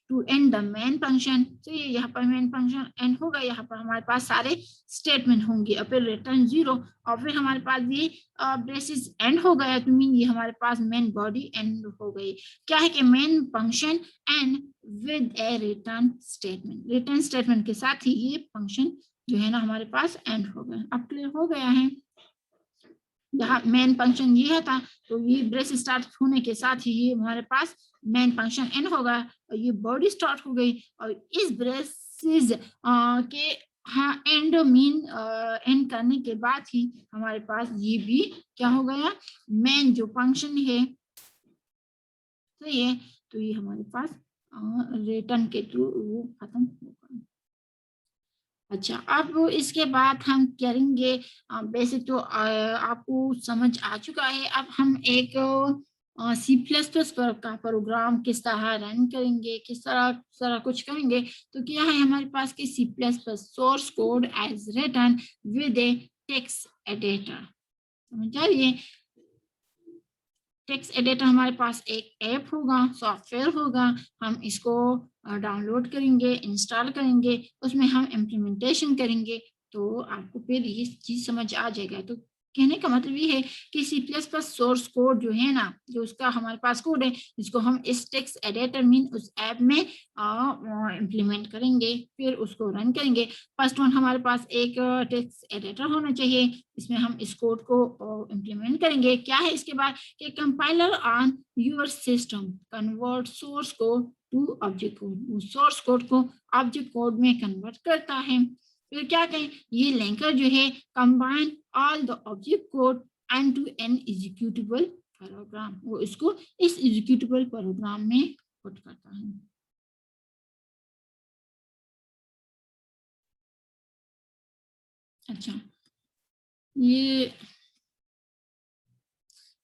to end the main function. तो ये यहाँ पर मेन फंक्शन एंड होगा, यहाँ पर हमारे पास सारे स्टेटमेंट होंगे और फिर रिटर्न 0 और फिर हमारे पास ये ब्रेसिस एंड हो गया तो मीन ये हमारे पास मेन बॉडी एंड हो गई। क्या है कि main function and with A return statement, return statement के साथ ही ये फंक्शन जो है ना हमारे पास एंड हो गया। अब क्लियर हो गया है? यहाँ मेन फंक्शन ये था तो ये ब्रेस स्टार्ट होने के साथ ही ये हमारे पास मेन फंक्शन एंड होगा और ये बॉडी स्टार्ट हो गई और इस ब्रेसेस के हाँ एंड मीन एंड करने के बाद ही हमारे पास ये भी क्या हो गया मेन जो फंक्शन है। तो ये हमारे पास रिटर्न के थ्रू वो खत्म होगा। अच्छा, अब इसके बाद हम करेंगे बेसिक तो आपको समझ आ चुका है। अब हम एक C++ पर का प्रोग्राम किस तरह रन करेंगे, किस तरह कुछ करेंगे। तो क्या है हमारे पास कि C++ source code as written with a text editor. समझ आ रही है? टेक्स्ट एडिटर हमारे पास एक ऐप होगा, सॉफ्टवेयर होगा, हम इसको डाउनलोड करेंगे, इंस्टॉल करेंगे, उसमें हम इम्प्लीमेंटेशन करेंगे तो आपको फिर ये चीज समझ आ जाएगा। तो कहने का मतलब ये है कि C plus plus source code जो है ना, जो उसका हमारे पास कोड है, जिसको हम इस टेक्स्ट एडिटर मीन उस ऐप में इम्प्लीमेंट करेंगे, फिर उसको रन करेंगे। फर्स्ट वन हमारे पास एक टेक्स्ट एडिटर होना चाहिए, इसमें हम इस कोड को इम्प्लीमेंट करेंगे। क्या है इसके बाद कि compiler on your system convert source code to object code, वो सोर्स कोड को ऑब्जेक्ट कोड में कन्वर्ट करता है। फिर क्या कहें, ये लिंकर जो है combine all the object code and to an executable program, वो इसको इस एग्जीक्यूटेबल प्रोग्राम में पुट करता है। अच्छा, ये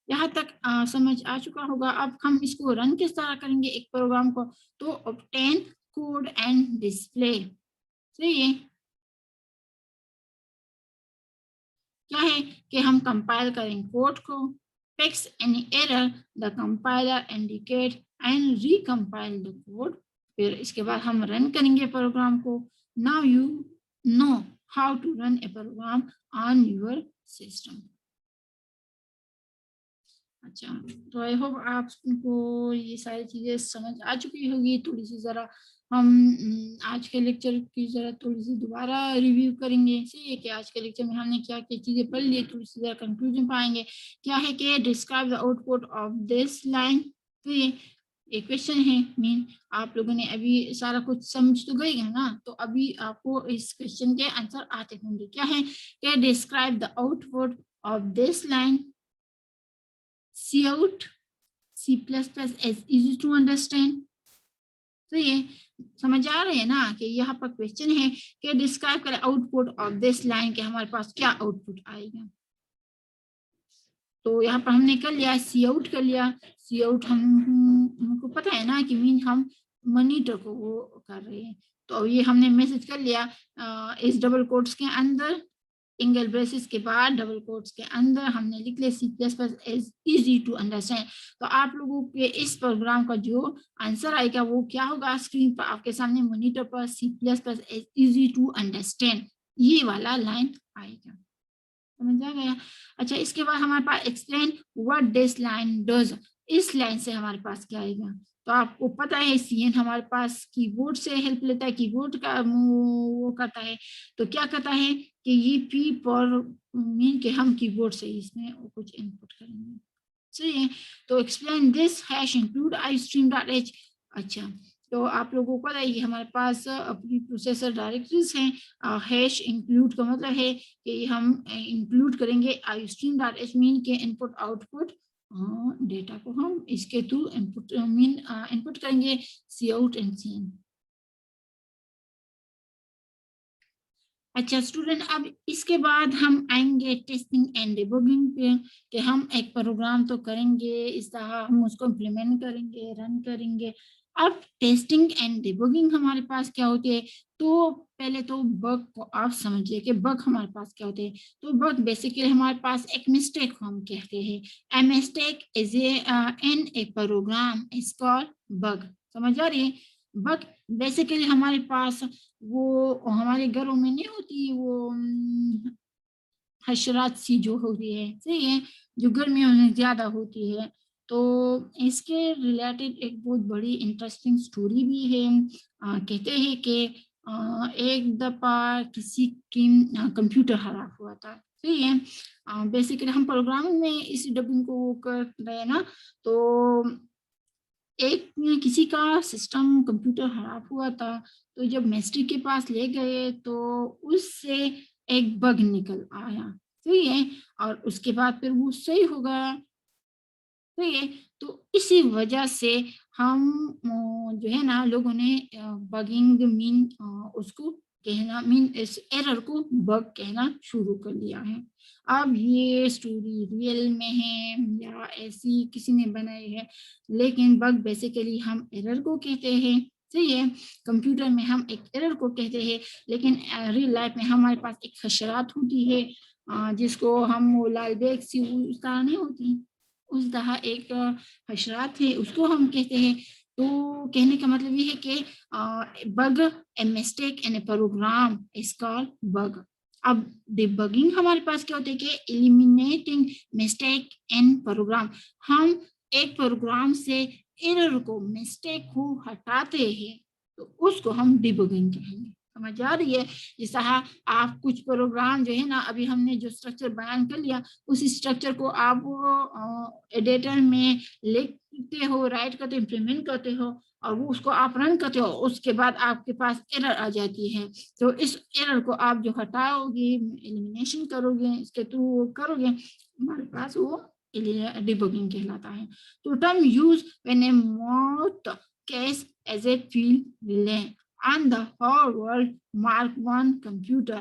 यहाँ तक समझ आ चुका होगा। अब हम इसको रन किस तरह करेंगे एक प्रोग्राम को, तो ऑब्टेन कोड एंड डिस्प्ले। सही है, क्या है कि हम कंपाइल करें कोड को, fix any error the compiler indicate and recompile the code. फिर इसके बाद हम रन करेंगे प्रोग्राम को। Now you know how to run a program on your system. अच्छा, तो आई होप आपको ये सारी चीजें समझ आ चुकी होगी। थोड़ी सी जरा हम आज के लेक्चर की जरा थोड़ी सी दोबारा रिव्यू करेंगे। सही है कि आज के लेक्चर में हमने क्या क्या चीजें पढ़ ली, थोड़ी सी जरा कंक्लूजन पाएंगे। क्या है कि describe the output of this line. तो ये एक क्वेश्चन है, मीन आप लोगों ने अभी सारा कुछ समझ तो गए हैं ना, तो अभी आपको इस क्वेश्चन के आंसर आते होंगे। क्या है कि describe the output of this line, Cout, C++ is easy to understand। तो ये समझ आ रहे हैं ना कि यहाँ पर क्वेश्चन है कि डिस्क्राइब करें आउटपुट ऑफ दिस लाइन, के हमारे पास क्या आउटपुट आएगा। तो यहाँ पर हमने कर लिया, सी आउट कर लिया। सी आउट हमको पता है ना कि मीन हम मॉनिटर को वो कर रहे हैं, तो ये हमने मैसेज कर लिया इस डबल कोट्स के अंदर, सिंगल ब्रेसेस के बाद डबल कोट्स के अंदर हमने लिख लिया C plus plus is easy to understand. तो आप लोगों के इस प्रोग्राम का जो आंसर आएगा वो क्या होगा, स्क्रीन पर आपके सामने मॉनिटर पर C plus plus is easy to understand, ये वाला लाइन आएगा। समझ आ गया। अच्छा, इसके बाद हमारे पास explain what this line does, इस लाइन से हमारे पास क्या आएगा। तो आपको पता है सीएन हमारे पास कीबोर्ड से हेल्प लेता है, कीबोर्ड का वो करता है। तो क्या करता है कि ये पी पर मीन के हम कीबोर्ड से इसमें कुछ इनपुट करेंगे। सही है, तो explain this hash include I stream dot H. अच्छा, तो आप लोगों को पता है हमारे पास अपनी प्रोसेसर डायरेक्टरीज हैं। हैश इंक्लूड का मतलब है कि हम इंक्लूड करेंगे I stream dot H mean के इनपुट आउटपुट डेटा को हम इसके थ्रू इनपुट मीन इनपुट करेंगे सी आउट एंड सी इन। अच्छा स्टूडेंट, अब इसके बाद हम आएंगे टेस्टिंग एंड डिबगिंग पे, कि हम एक प्रोग्राम तो करेंगे, इस तरह हम उसको इम्प्लीमेंट करेंगे, रन करेंगे। अब टेस्टिंग एंड डिबगिंग हमारे पास क्या होती है, तो पहले तो बग को आप समझिए कि बग हमारे पास क्या होते हैं। तो बग बेसिकली हमारे पास एक मिस्टेक को हम कहते हैं। A mistake is in a program is called bug. समझ आ रही है। बग बेसिकली हमारे पास वो हमारे घरों में नहीं होती वो हशरात सी जो होती है, सही है, जो गर्मियों में ज्यादा होती है। तो इसके रिलेटेड एक बहुत बड़ी इंटरेस्टिंग स्टोरी भी है। कहते हैं कि एक दफा किसी की कंप्यूटर खराब हुआ था। सही है, बेसिकली हम प्रोग्रामिंग में इस डबिंग को कर रहे हैं ना, तो एक किसी का सिस्टम कंप्यूटर खराब हुआ था, तो जब मिस्त्री के पास ले गए तो उससे एक बग निकल आया। सही है, और उसके बाद फिर वो सही हो गया। सही है, तो इसी वजह से हम जो है ना लोगों ने बगिंग मीन उसको कहना मीन इस एरर को बग कहना शुरू कर लिया है। अब ये स्टोरी रियल में है या ऐसी किसी ने बनाई है, लेकिन बग बेसिकली हम एरर को कहते हैं। सही है, कंप्यूटर में हम एक एरर को कहते हैं, लेकिन रियल लाइफ में हमारे पास एक खशरात होती है जिसको हम वो लाल बेग सी उस तरह नहीं होती, उस तरह एक हशरात है उसको हम कहते हैं। तो कहने का मतलब ये है कि bug a mistake in a program is called bug. अब डिबगिंग हमारे पास क्या होता है कि एलिमिनेटिंग मिस्टेक इन प्रोग्राम, हम एक प्रोग्राम से एरर को, मिस्टेक को हटाते हैं, तो उसको हम डिबगिंग कहेंगे। समझ आ रही है? जैसा आप कुछ प्रोग्राम जो है ना, अभी हमने जो स्ट्रक्चर बयान कर लिया, उस स्ट्रक्चर को आप एडिटर में लिखते हो, राइट करते हो, इम्प्लीमेंट करते हो, और वो उसको आप रन करते हो, उसके बाद आपके पास एरर आ जाती है। तो इस एरर को आप जो हटाओगे, एलिमिनेशन करोगे, इसके थ्रू करोगे, हमारे पास वो डिबगिंग कहलाता है। तो term use when a moth case as a field relay on the Harvard Mark I computer.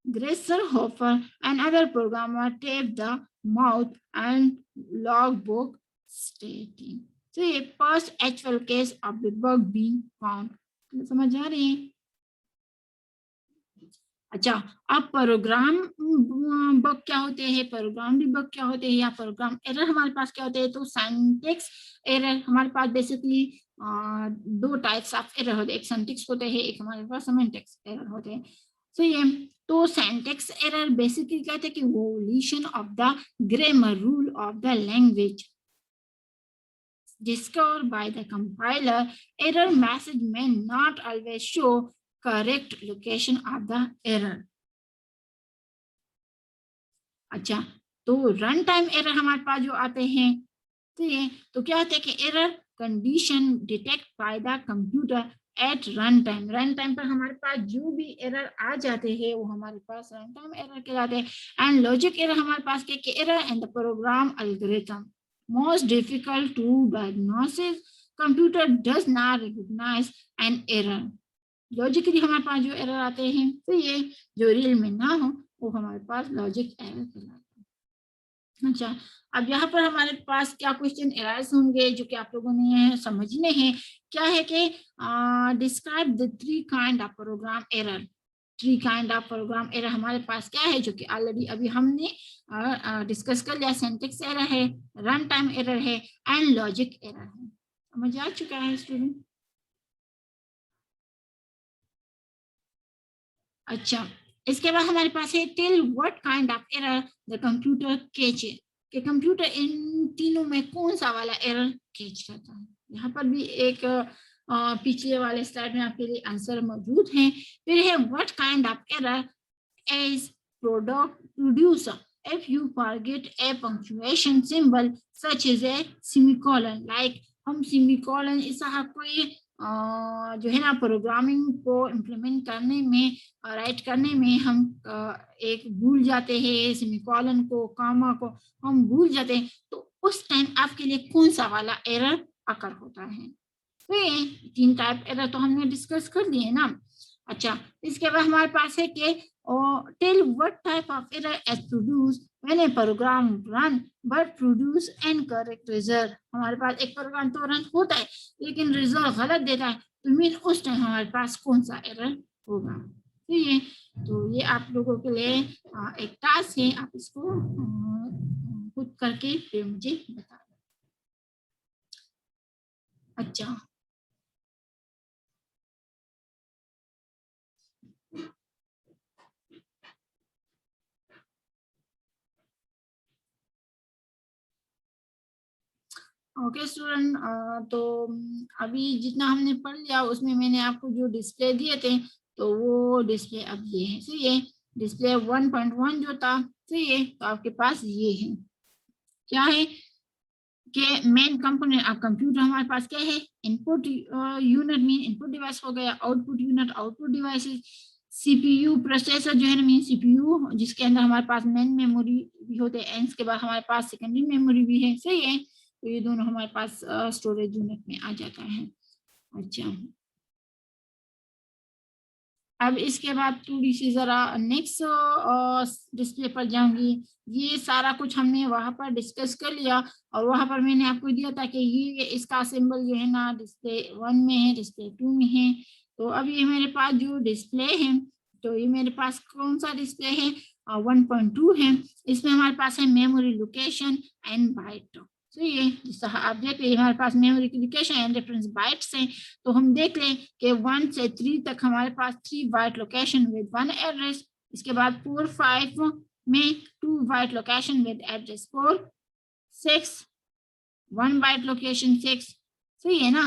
Gresser Hofer and other programmers taped the mouth and logbook stating. So a first actual case of the bug being found. समझ आ रही है? अच्छा, अब प्रोग्राम बग क्या होते हैं, प्रोग्राम डिबग क्या होते हैं, या प्रोग्राम एरर हमारे पास क्या होते हैं? तो सिंटैक्स एरर हमारे पास बेसिकली दो टाइप्स ऑफ एरर होते हैं, एक सिंटैक्स होते हैं, एक हमारे पास सिमेंटिक्स एरर होते हैं। सो ये तो सिंटैक्स एरर बेसिकली कहते हैं कि वोल्यूशन of the grammar rule of the language discovered by the compiler. Error message may not always show correct location of the error. अच्छा, तो रन टाइम एरर हमारे पास जो आते हैं, तो ये तो क्या होता है कि error condition detect by the computer eight run time. Run time पर हमारे पास जो भी एरर आ जाते हैं वो हमारे पास रन टाइम एरर कहलाते हैं। एंड लॉजिक एरर हमारे पास के error in the program algorithm most difficult to diagnosis, computer does not recognize an error। Logically हमारे पास जो एरर आते हैं, तो ये जो रियल में ना हो वो हमारे पास लॉजिक एरर कहलाता है। अच्छा, अब यहाँ पर हमारे पास क्या क्वेश्चन एराइज होंगे जो कि आप लोगों ने समझने हैं। क्या है कि describe the three kind of program error. Three kind of program error हमारे पास क्या है, जो कि ऑलरेडी अभी हमने डिस्कस कर लिया। सिंटैक्स एरर है, रन टाइम एरर है, एंड लॉजिक एरर है। समझ आ चुका है स्टूडेंट? अच्छा, इसके बाद हमारे पास है tell what kind of error the computer catch, कि कंप्यूटर इन तीनों में कौन सा वाला एरर कैच करता है। यहाँ पर भी एक पिछले वाले स्लाइड में आपके लिए आंसर मौजूद है। फिर है what kind of error is producer if you forget a punctuation symbol such as a semicolon। like हम semicolon ऐसा कोई जो है ना प्रोग्रामिंग को इम्प्लीमेंट करने में, राइट करने में हम एक भूल जाते हैं, सेमीकोलन को, कामा को हम भूल जाते हैं, तो उस टाइम आपके लिए कौन सा वाला एरर अकर होता है। तो ये तीन टाइप एरर तो हमने डिस्कस कर लिए ना। अच्छा, इसके बाद हमारे पास है कि tell what type of error is produce when a program run but produce incorrect result. हमारे पास एक प्रोग्राम तो रन होता है लेकिन रिजल्ट गलत देता है, तो मीन उस टाइम हमारे पास कौन सा एरर होगा। तो ये आप लोगों के लिए एक टास्क है, आप इसको खुद करके फिर मुझे बता दो। अच्छा, ओके स्टूडेंट, तो अभी जितना हमने पढ़ लिया उसमें मैंने आपको जो डिस्प्ले दिए थे, तो वो डिस्प्ले अब ये है। सही है, डिस्प्ले 1.1 जो था, सही है, तो आपके पास ये है। क्या है कि मेन कंपोनेंट ऑफ कंप्यूटर हमारे पास क्या है, input unit mean input device हो गया, output unit output devices, CPU processor जो है ना मीन सीपीयू, जिसके अंदर हमारे पास मेन मेमोरी भी होते हैं, इसके बाद हमारे पास सेकेंडरी मेमोरी भी है। सही है, तो ये दोनों हमारे पास स्टोरेज यूनिट में आ जाता है। अच्छा, अब इसके बाद थोड़ी सी जरा नेक्स्ट डिस्प्ले पर जाऊंगी। ये सारा कुछ हमने वहां पर डिस्कस कर लिया, और वहां पर मैंने आपको दिया था कि ये इसका सिंबल जो है ना डिस्प्ले 1 में है, डिस्प्ले 2 में है। तो अब ये मेरे पास जो डिस्प्ले है, तो ये मेरे पास कौन सा डिस्प्ले है, 1.2 है। इसमें हमारे पास है मेमोरी लोकेशन एंड बाइट। तो ये जैसा आप देख रहे हमारे पास मेमोरी की लोकेशन एंड रेफरेंस बाइट्स हैं। तो हम देख लें कि 1 से 3 तक हमारे पास 3 बाइट लोकेशन विद 1 एड्रेस, इसके बाद 4 5 में 2 byte location with address 4 6 1 byte location 6, सही है ना।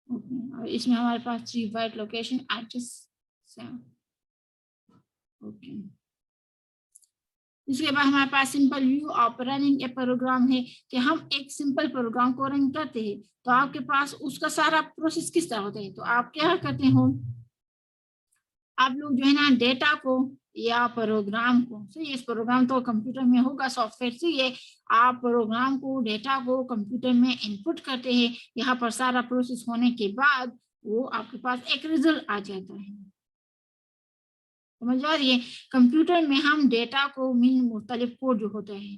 और इसमें हमारे पास 3 बाइट लोकेशन एड्रेस 7। ओके, इसके बाद हमारे पास simple view of running a program है कि हम एक सिंपल प्रोग्राम को रन करते हैं, तो आपके पास उसका सारा प्रोसेस किस तरह होता है। तो आप क्या करते हो, आप लोग जो है ना डेटा को या प्रोग्राम को, सही, इस प्रोग्राम तो कंप्यूटर में होगा सॉफ्टवेयर से, ये आप प्रोग्राम को डेटा को कंप्यूटर में इनपुट करते हैं। यहाँ पर सारा प्रोसेस होने के बाद वो आपके पास एक रिजल्ट आ जाता है। समझ आ रही है। कंप्यूटर में हम डेटा को मीन मुख्तलिफ कोड जो होते हैं,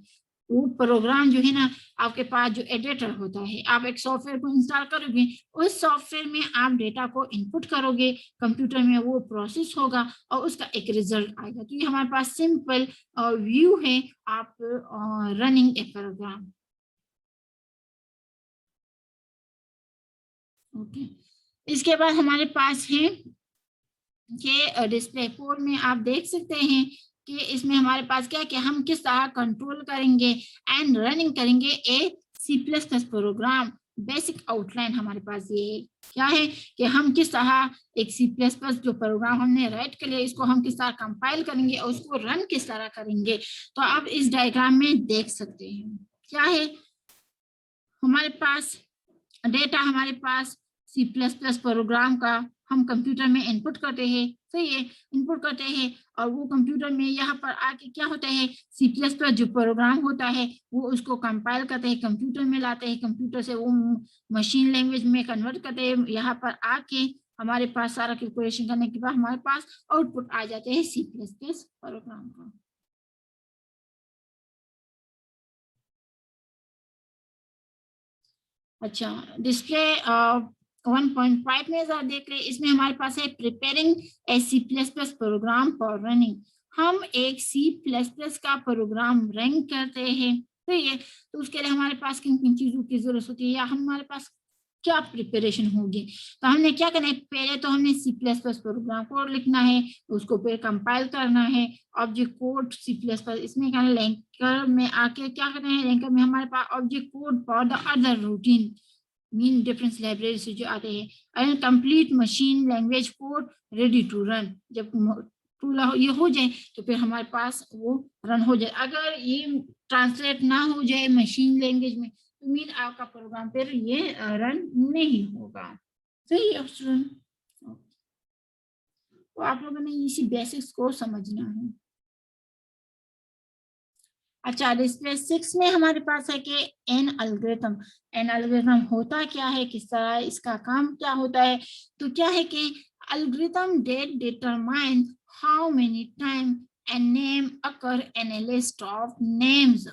वो प्रोग्राम जो है ना, आपके पास जो एडिटर होता है, आप एक सॉफ्टवेयर को इंस्टॉल करोगे, उस सॉफ्टवेयर में आप डेटा को इनपुट करोगे, कंप्यूटर में वो प्रोसेस होगा और उसका एक रिजल्ट आएगा। तो ये हमारे पास सिंपल व्यू है आप रनिंग ए प्रोग्राम। ओके, इसके बाद हमारे पास है कि डिस्प्ले 4 में आप देख सकते हैं कि इसमें हमारे पास क्या है कि हम किस तरह कंट्रोल करेंगे एंड रनिंग करेंगे ए C++ प्रोग्राम। बेसिक आउटलाइन हमारे पास ये क्या है कि हम किस तरह एक C++ जो प्रोग्राम हमने राइट कर लिया, इसको हम किस तरह कंपाइल करेंगे और उसको रन किस तरह करेंगे। तो आप इस डायग्राम में देख सकते हैं क्या है, हमारे पास डेटा, हमारे पास C++ प्रोग्राम का हम कंप्यूटर में इनपुट करते हैं, सही है, इनपुट करते हैं और वो कंप्यूटर में यहाँ पर आके क्या होता है, C++ जो प्रोग्राम होता है वो उसको कंपाइल करते हैं, कंप्यूटर में लाते हैं, कंप्यूटर से वो मशीन लैंग्वेज में कन्वर्ट करते हैं, यहाँ पर आके हमारे पास सारा कैलकुलेशन करने के बाद हमारे पास आउटपुट आ जाते हैं C++ प्रोग्राम का। अच्छा, डिस्प्ले 1.5 में आप देख रहे हैं, इसमें हमारे पास है preparing a C++ program for running. हम एक C++ का प्रोग्राम रन करते हैं, सही है, तो उसके लिए हमारे पास किन किन चीजों की जरूरत होती है या हमारे पास क्या प्रिपरेशन होगी। तो हमने क्या करना है, पहले तो हमने C++ प्रोग्राम कोड लिखना है, उसको फिर कंपाइल करना है, ऑब्जेक्ट कोड C++, इसमें क्या लिंकर में आके क्या करना है, लिंकर में हमारे पास object code for the other routine mean difference library से जो आते हैं, and complete machine language code ready to run. जब पूरा ये हो जाए तो फिर हमारे पास वो रन हो जाए। अगर ये ट्रांसलेट ना हो जाए मशीन लैंग्वेज में तो मीन आपका प्रोग्राम फिर ये रन नहीं होगा, सही है स्टूडेंट। तो आप लोगों ने इसी बेसिक्स को समझना है। अच्छा, डिस्प्ले 6 में हमारे पास है कि एन एल्गोरिथम। एन एल्गोरिथम होता क्या है, किस तरह इसका काम क्या होता है। तो क्या है कि algorithm that determine how many time a name occur in a list of names,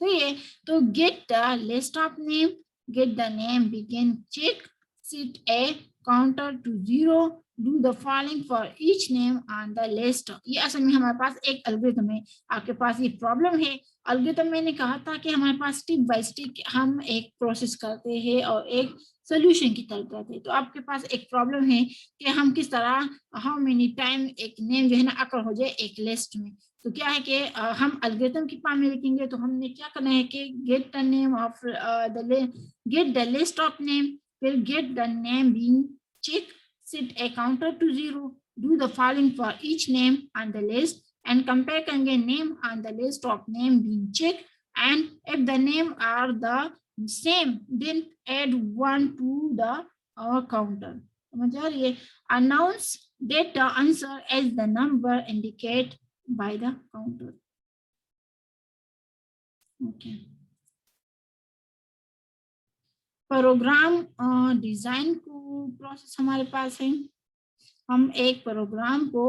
सही है। तो get the list of name, get the name begin check, set a counter to 0, do the following for each name on the list। ये असल में हमारे पास एक एल्गोरिथम है। आपके पास ये प्रॉब्लम है, एल्गोरिथम मैंने कहा था कि हमारे पास स्टेप बाय स्टेप हम एक प्रोसेस करते हैं और एक सोल्यूशन की तरफ जाते हैं। तो आपके पास एक प्रॉब्लम है कि हम किस तरह हाउ मेनी टाइम एक नेम जो है ना अकर हो जाए एक लिस्ट में। तो क्या है कि हम एल्गोरिथम की पार्ट में लिखेंगे, तो हमने क्या करना है कि get the name of get the list of name, फिर get the name being check, set a counter to 0, do the following for each name on the list and compare करेंगे name on the list of name being checked, and if the name are the same then add 1 to the counter। समझ आ रही है। Announce that the answer as the number indicate by the counter। okay, program design को प्रोसेस हमारे पास है। हम एक प्रोग्राम को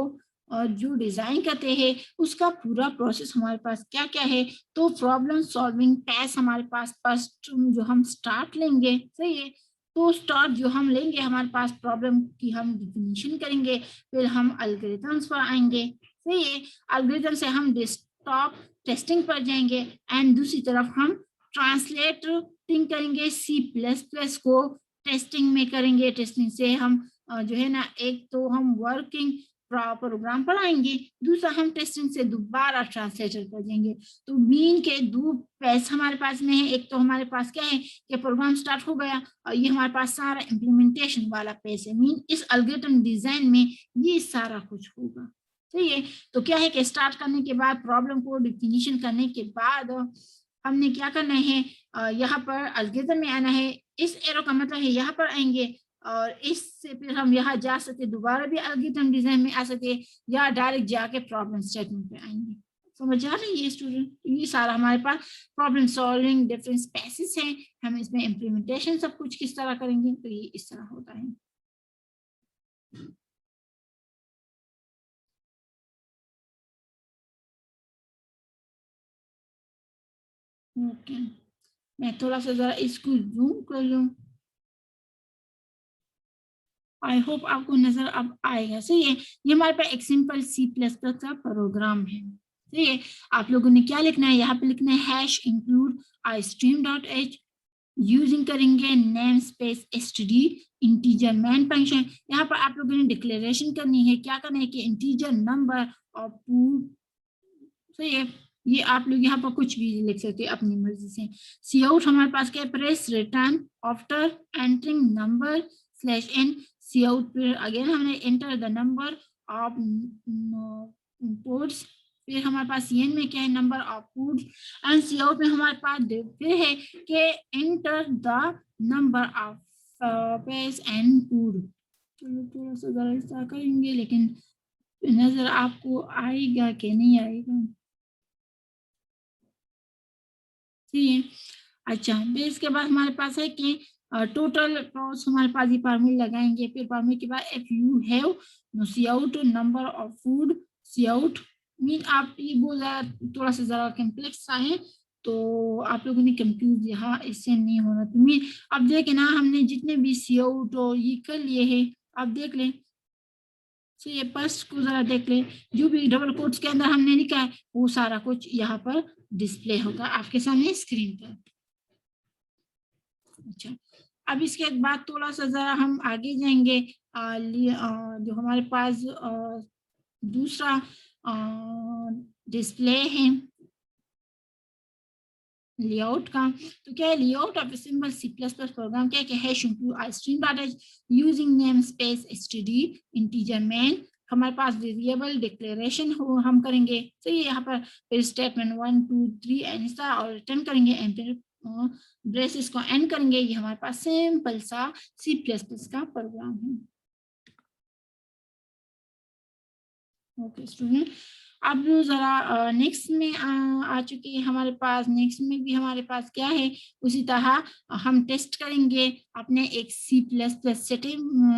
जो डिजाइन करते हैं उसका पूरा प्रोसेस हमारे पास क्या क्या है। तो प्रॉब्लम सॉल्विंग टेस्ट हमारे पास फर्स्ट जो हम स्टार्ट लेंगे, सही है। तो स्टार्ट जो हम लेंगे हमारे पास प्रॉब्लम की हम डिफिनीशन करेंगे, फिर हम एल्गोरिथम्स पर आएंगे, सही है। एल्गोरिथम से हम डेस्कटॉप टेस्टिंग पर जाएंगे एंड दूसरी तरफ हम ट्रांसलेटिंग करेंगे C++ को टेस्टिंग में करेंगे। टेस्टिंग से हम जो है ना, एक तो हम वर्किंग प्रोग्राम पढ़ाएंगे, दूसरा हम टेस्टिंग से दोबारा ट्रांसलेटर कर देंगे। तो मीन के दो पेज हमारे पास में है, एक तो हमारे पास क्या है कि प्रोग्राम स्टार्ट हो गया और ये हमारे पास सारा इम्प्लीमेंटेशन वाला पेज है। मीन इस एल्गोरिथम डिजाइन में ये सारा कुछ होगा। सही है। तो क्या है कि स्टार्ट करने के बाद प्रॉब्लम को डिफिनीशन करने के बाद हमने क्या करना है, यहाँ पर एल्गोरिथम में आना है। इस एरो का मतलब है यहाँ पर आएंगे और इससे फिर हम यहाँ जा सकते, दोबारा भी एल्गोरिथम डिजाइन में आ सकते, या डायरेक्ट जाके प्रॉब्लम स्टेटमेंट पे आएंगे। समझ आ रही है स्टूडेंट? ये सारा हमारे पास प्रॉब्लम सॉल्विंग डिफरेंट स्पेसिस है, हम इसमें इम्प्लीमेंटेशन सब कुछ किस तरह करेंगे, तो ये इस तरह होता है। ओके, मैं थोड़ा सा जरा इसको जूम कर लूं। आई होप आपको नजर अब आएगा। सही है। ये हमारे पास एक सिंपल C++ का प्रोग्राम है। सही है। आप लोगों ने क्या लिखना है, यहाँ पे लिखना है हैश इंक्लूड istream.h, यूजिंग करेंगे name space std integer main function. यहाँ पर आप लोगों ने डिक्लेरेशन करनी है, क्या करना है कि इंटीजर नंबर और पूर्ण। सही है। ये आप लोग यहाँ पर कुछ भी लिख सकते हैं अपनी मर्जी से। सी आउट हमारे पास क्या है, press return after entering number slash n. C out फिर अगेन हमने enter the number of ports, फिर हमारे पास एन में क्या है, number of ports. And C out में हमारे पास फिर है कि enter the number of page and port. चलो थोड़ा सा जरा ऐसा करेंगे, लेकिन नजर आपको आएगा कि नहीं आएगा? ठीक है। अच्छा, फिर इसके बाद हमारे पास है कि टोटल क्रॉस हमारे पास ये फॉर्मूला लगाएंगे। फिर फॉर्मूले के बाद if you have C out number of food C out. Mean आप ये बोल रहा थोड़ा सा जरा कम्प्लेक्स सा है, तो आप लोगों ने कंफ्यूज यहाँ इससे नहीं होना। तो मीन अब देखे ना, हमने जितने भी सी आउट और ये कर लिए हैं, आप देख लें। तो ये फर्स्ट को जरा देख लें, जो भी डबल कोट्स के अंदर हमने लिखा है वो सारा कुछ यहाँ पर डिस्प्ले होगा आपके सामने स्क्रीन पर। अच्छा, अब इसके बाद थोड़ा सा जरा हम आगे जाएंगे। जो हमारे पास दूसरा डिस्प्ले है लेआउट का। तो क्या है layout of simple C++ program, क्या है hash stream data using namespace std integer main. हमारे पास वेरिएबल डिक्लेरेशन हो हम करेंगे। तो ये यहाँ पर फिर स्टेटमेंट 1 2 3 ऐसा और रिटर्न करेंगे, एंड फिर ब्रेसेस को एंड करेंगे। ये हमारे पास सिंपल सा C++ का प्रोग्राम है। ओके स्टूडेंट, अब जरा नेक्स्ट में आ चुके हैं हमारे पास। नेक्स्ट में भी हमारे पास क्या है, उसी तरह हम टेस्ट करेंगे अपने एक C++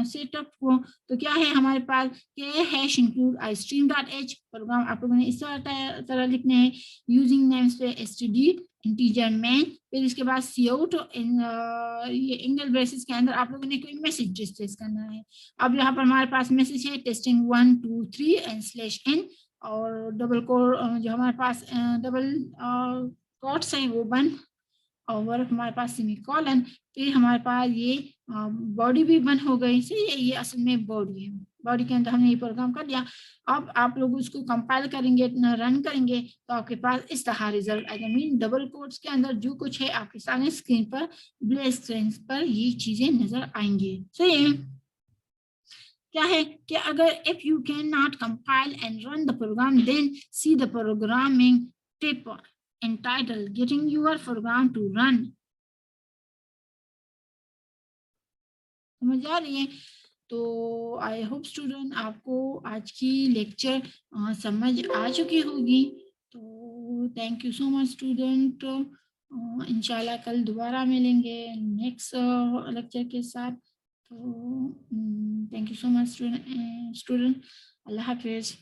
सेटअप को। तो क्या है हमारे पास के हैश इंक्लूड istream.h प्रोग्राम आप लोगों ने इस तरह लिखने हैं using namespace std integer man. फिर इसके बाद सी आउट ये एंगल ब्रेसेस के अंदर आप लोगों ने कोई मैसेज डिस्प्ले करना है। अब यहाँ पर हमारे पास मैसेज है टेस्टिंग 1 2 3 एंड स्लैश एन, और डबल कोड जो हमारे पास डबल कोट्स हैं वो बन, और हमारे पास सेमीकोलन। फिर हमारे पास ये बॉडी भी बंद हो गई। सही है, ये असल में बॉडी है, बॉडी के अंदर हमने ये प्रोग्राम कर दिया। अब आप लोग उसको कंपाइल करेंगे, रन करेंगे, तो आपके पास इस तरह रिजल्ट आएगा। मीन डबल कोट्स के अंदर जो कुछ है आपके सामने स्क्रीन पर, ब्लैक स्क्रीन पर ये चीजें नजर आएंगी। सही है। क्या है कि अगर if you can not compile and run the program then see the programming tip entitled getting your program to run। समझ आ रही है? तो आई होप स्टूडेंट आपको आज की लेक्चर समझ आ चुकी होगी। तो thank you so much student. इंशाल्लाह कल दोबारा मिलेंगे नेक्स्ट लेक्चर के साथ। तो thank you so much student. Allah Hafiz.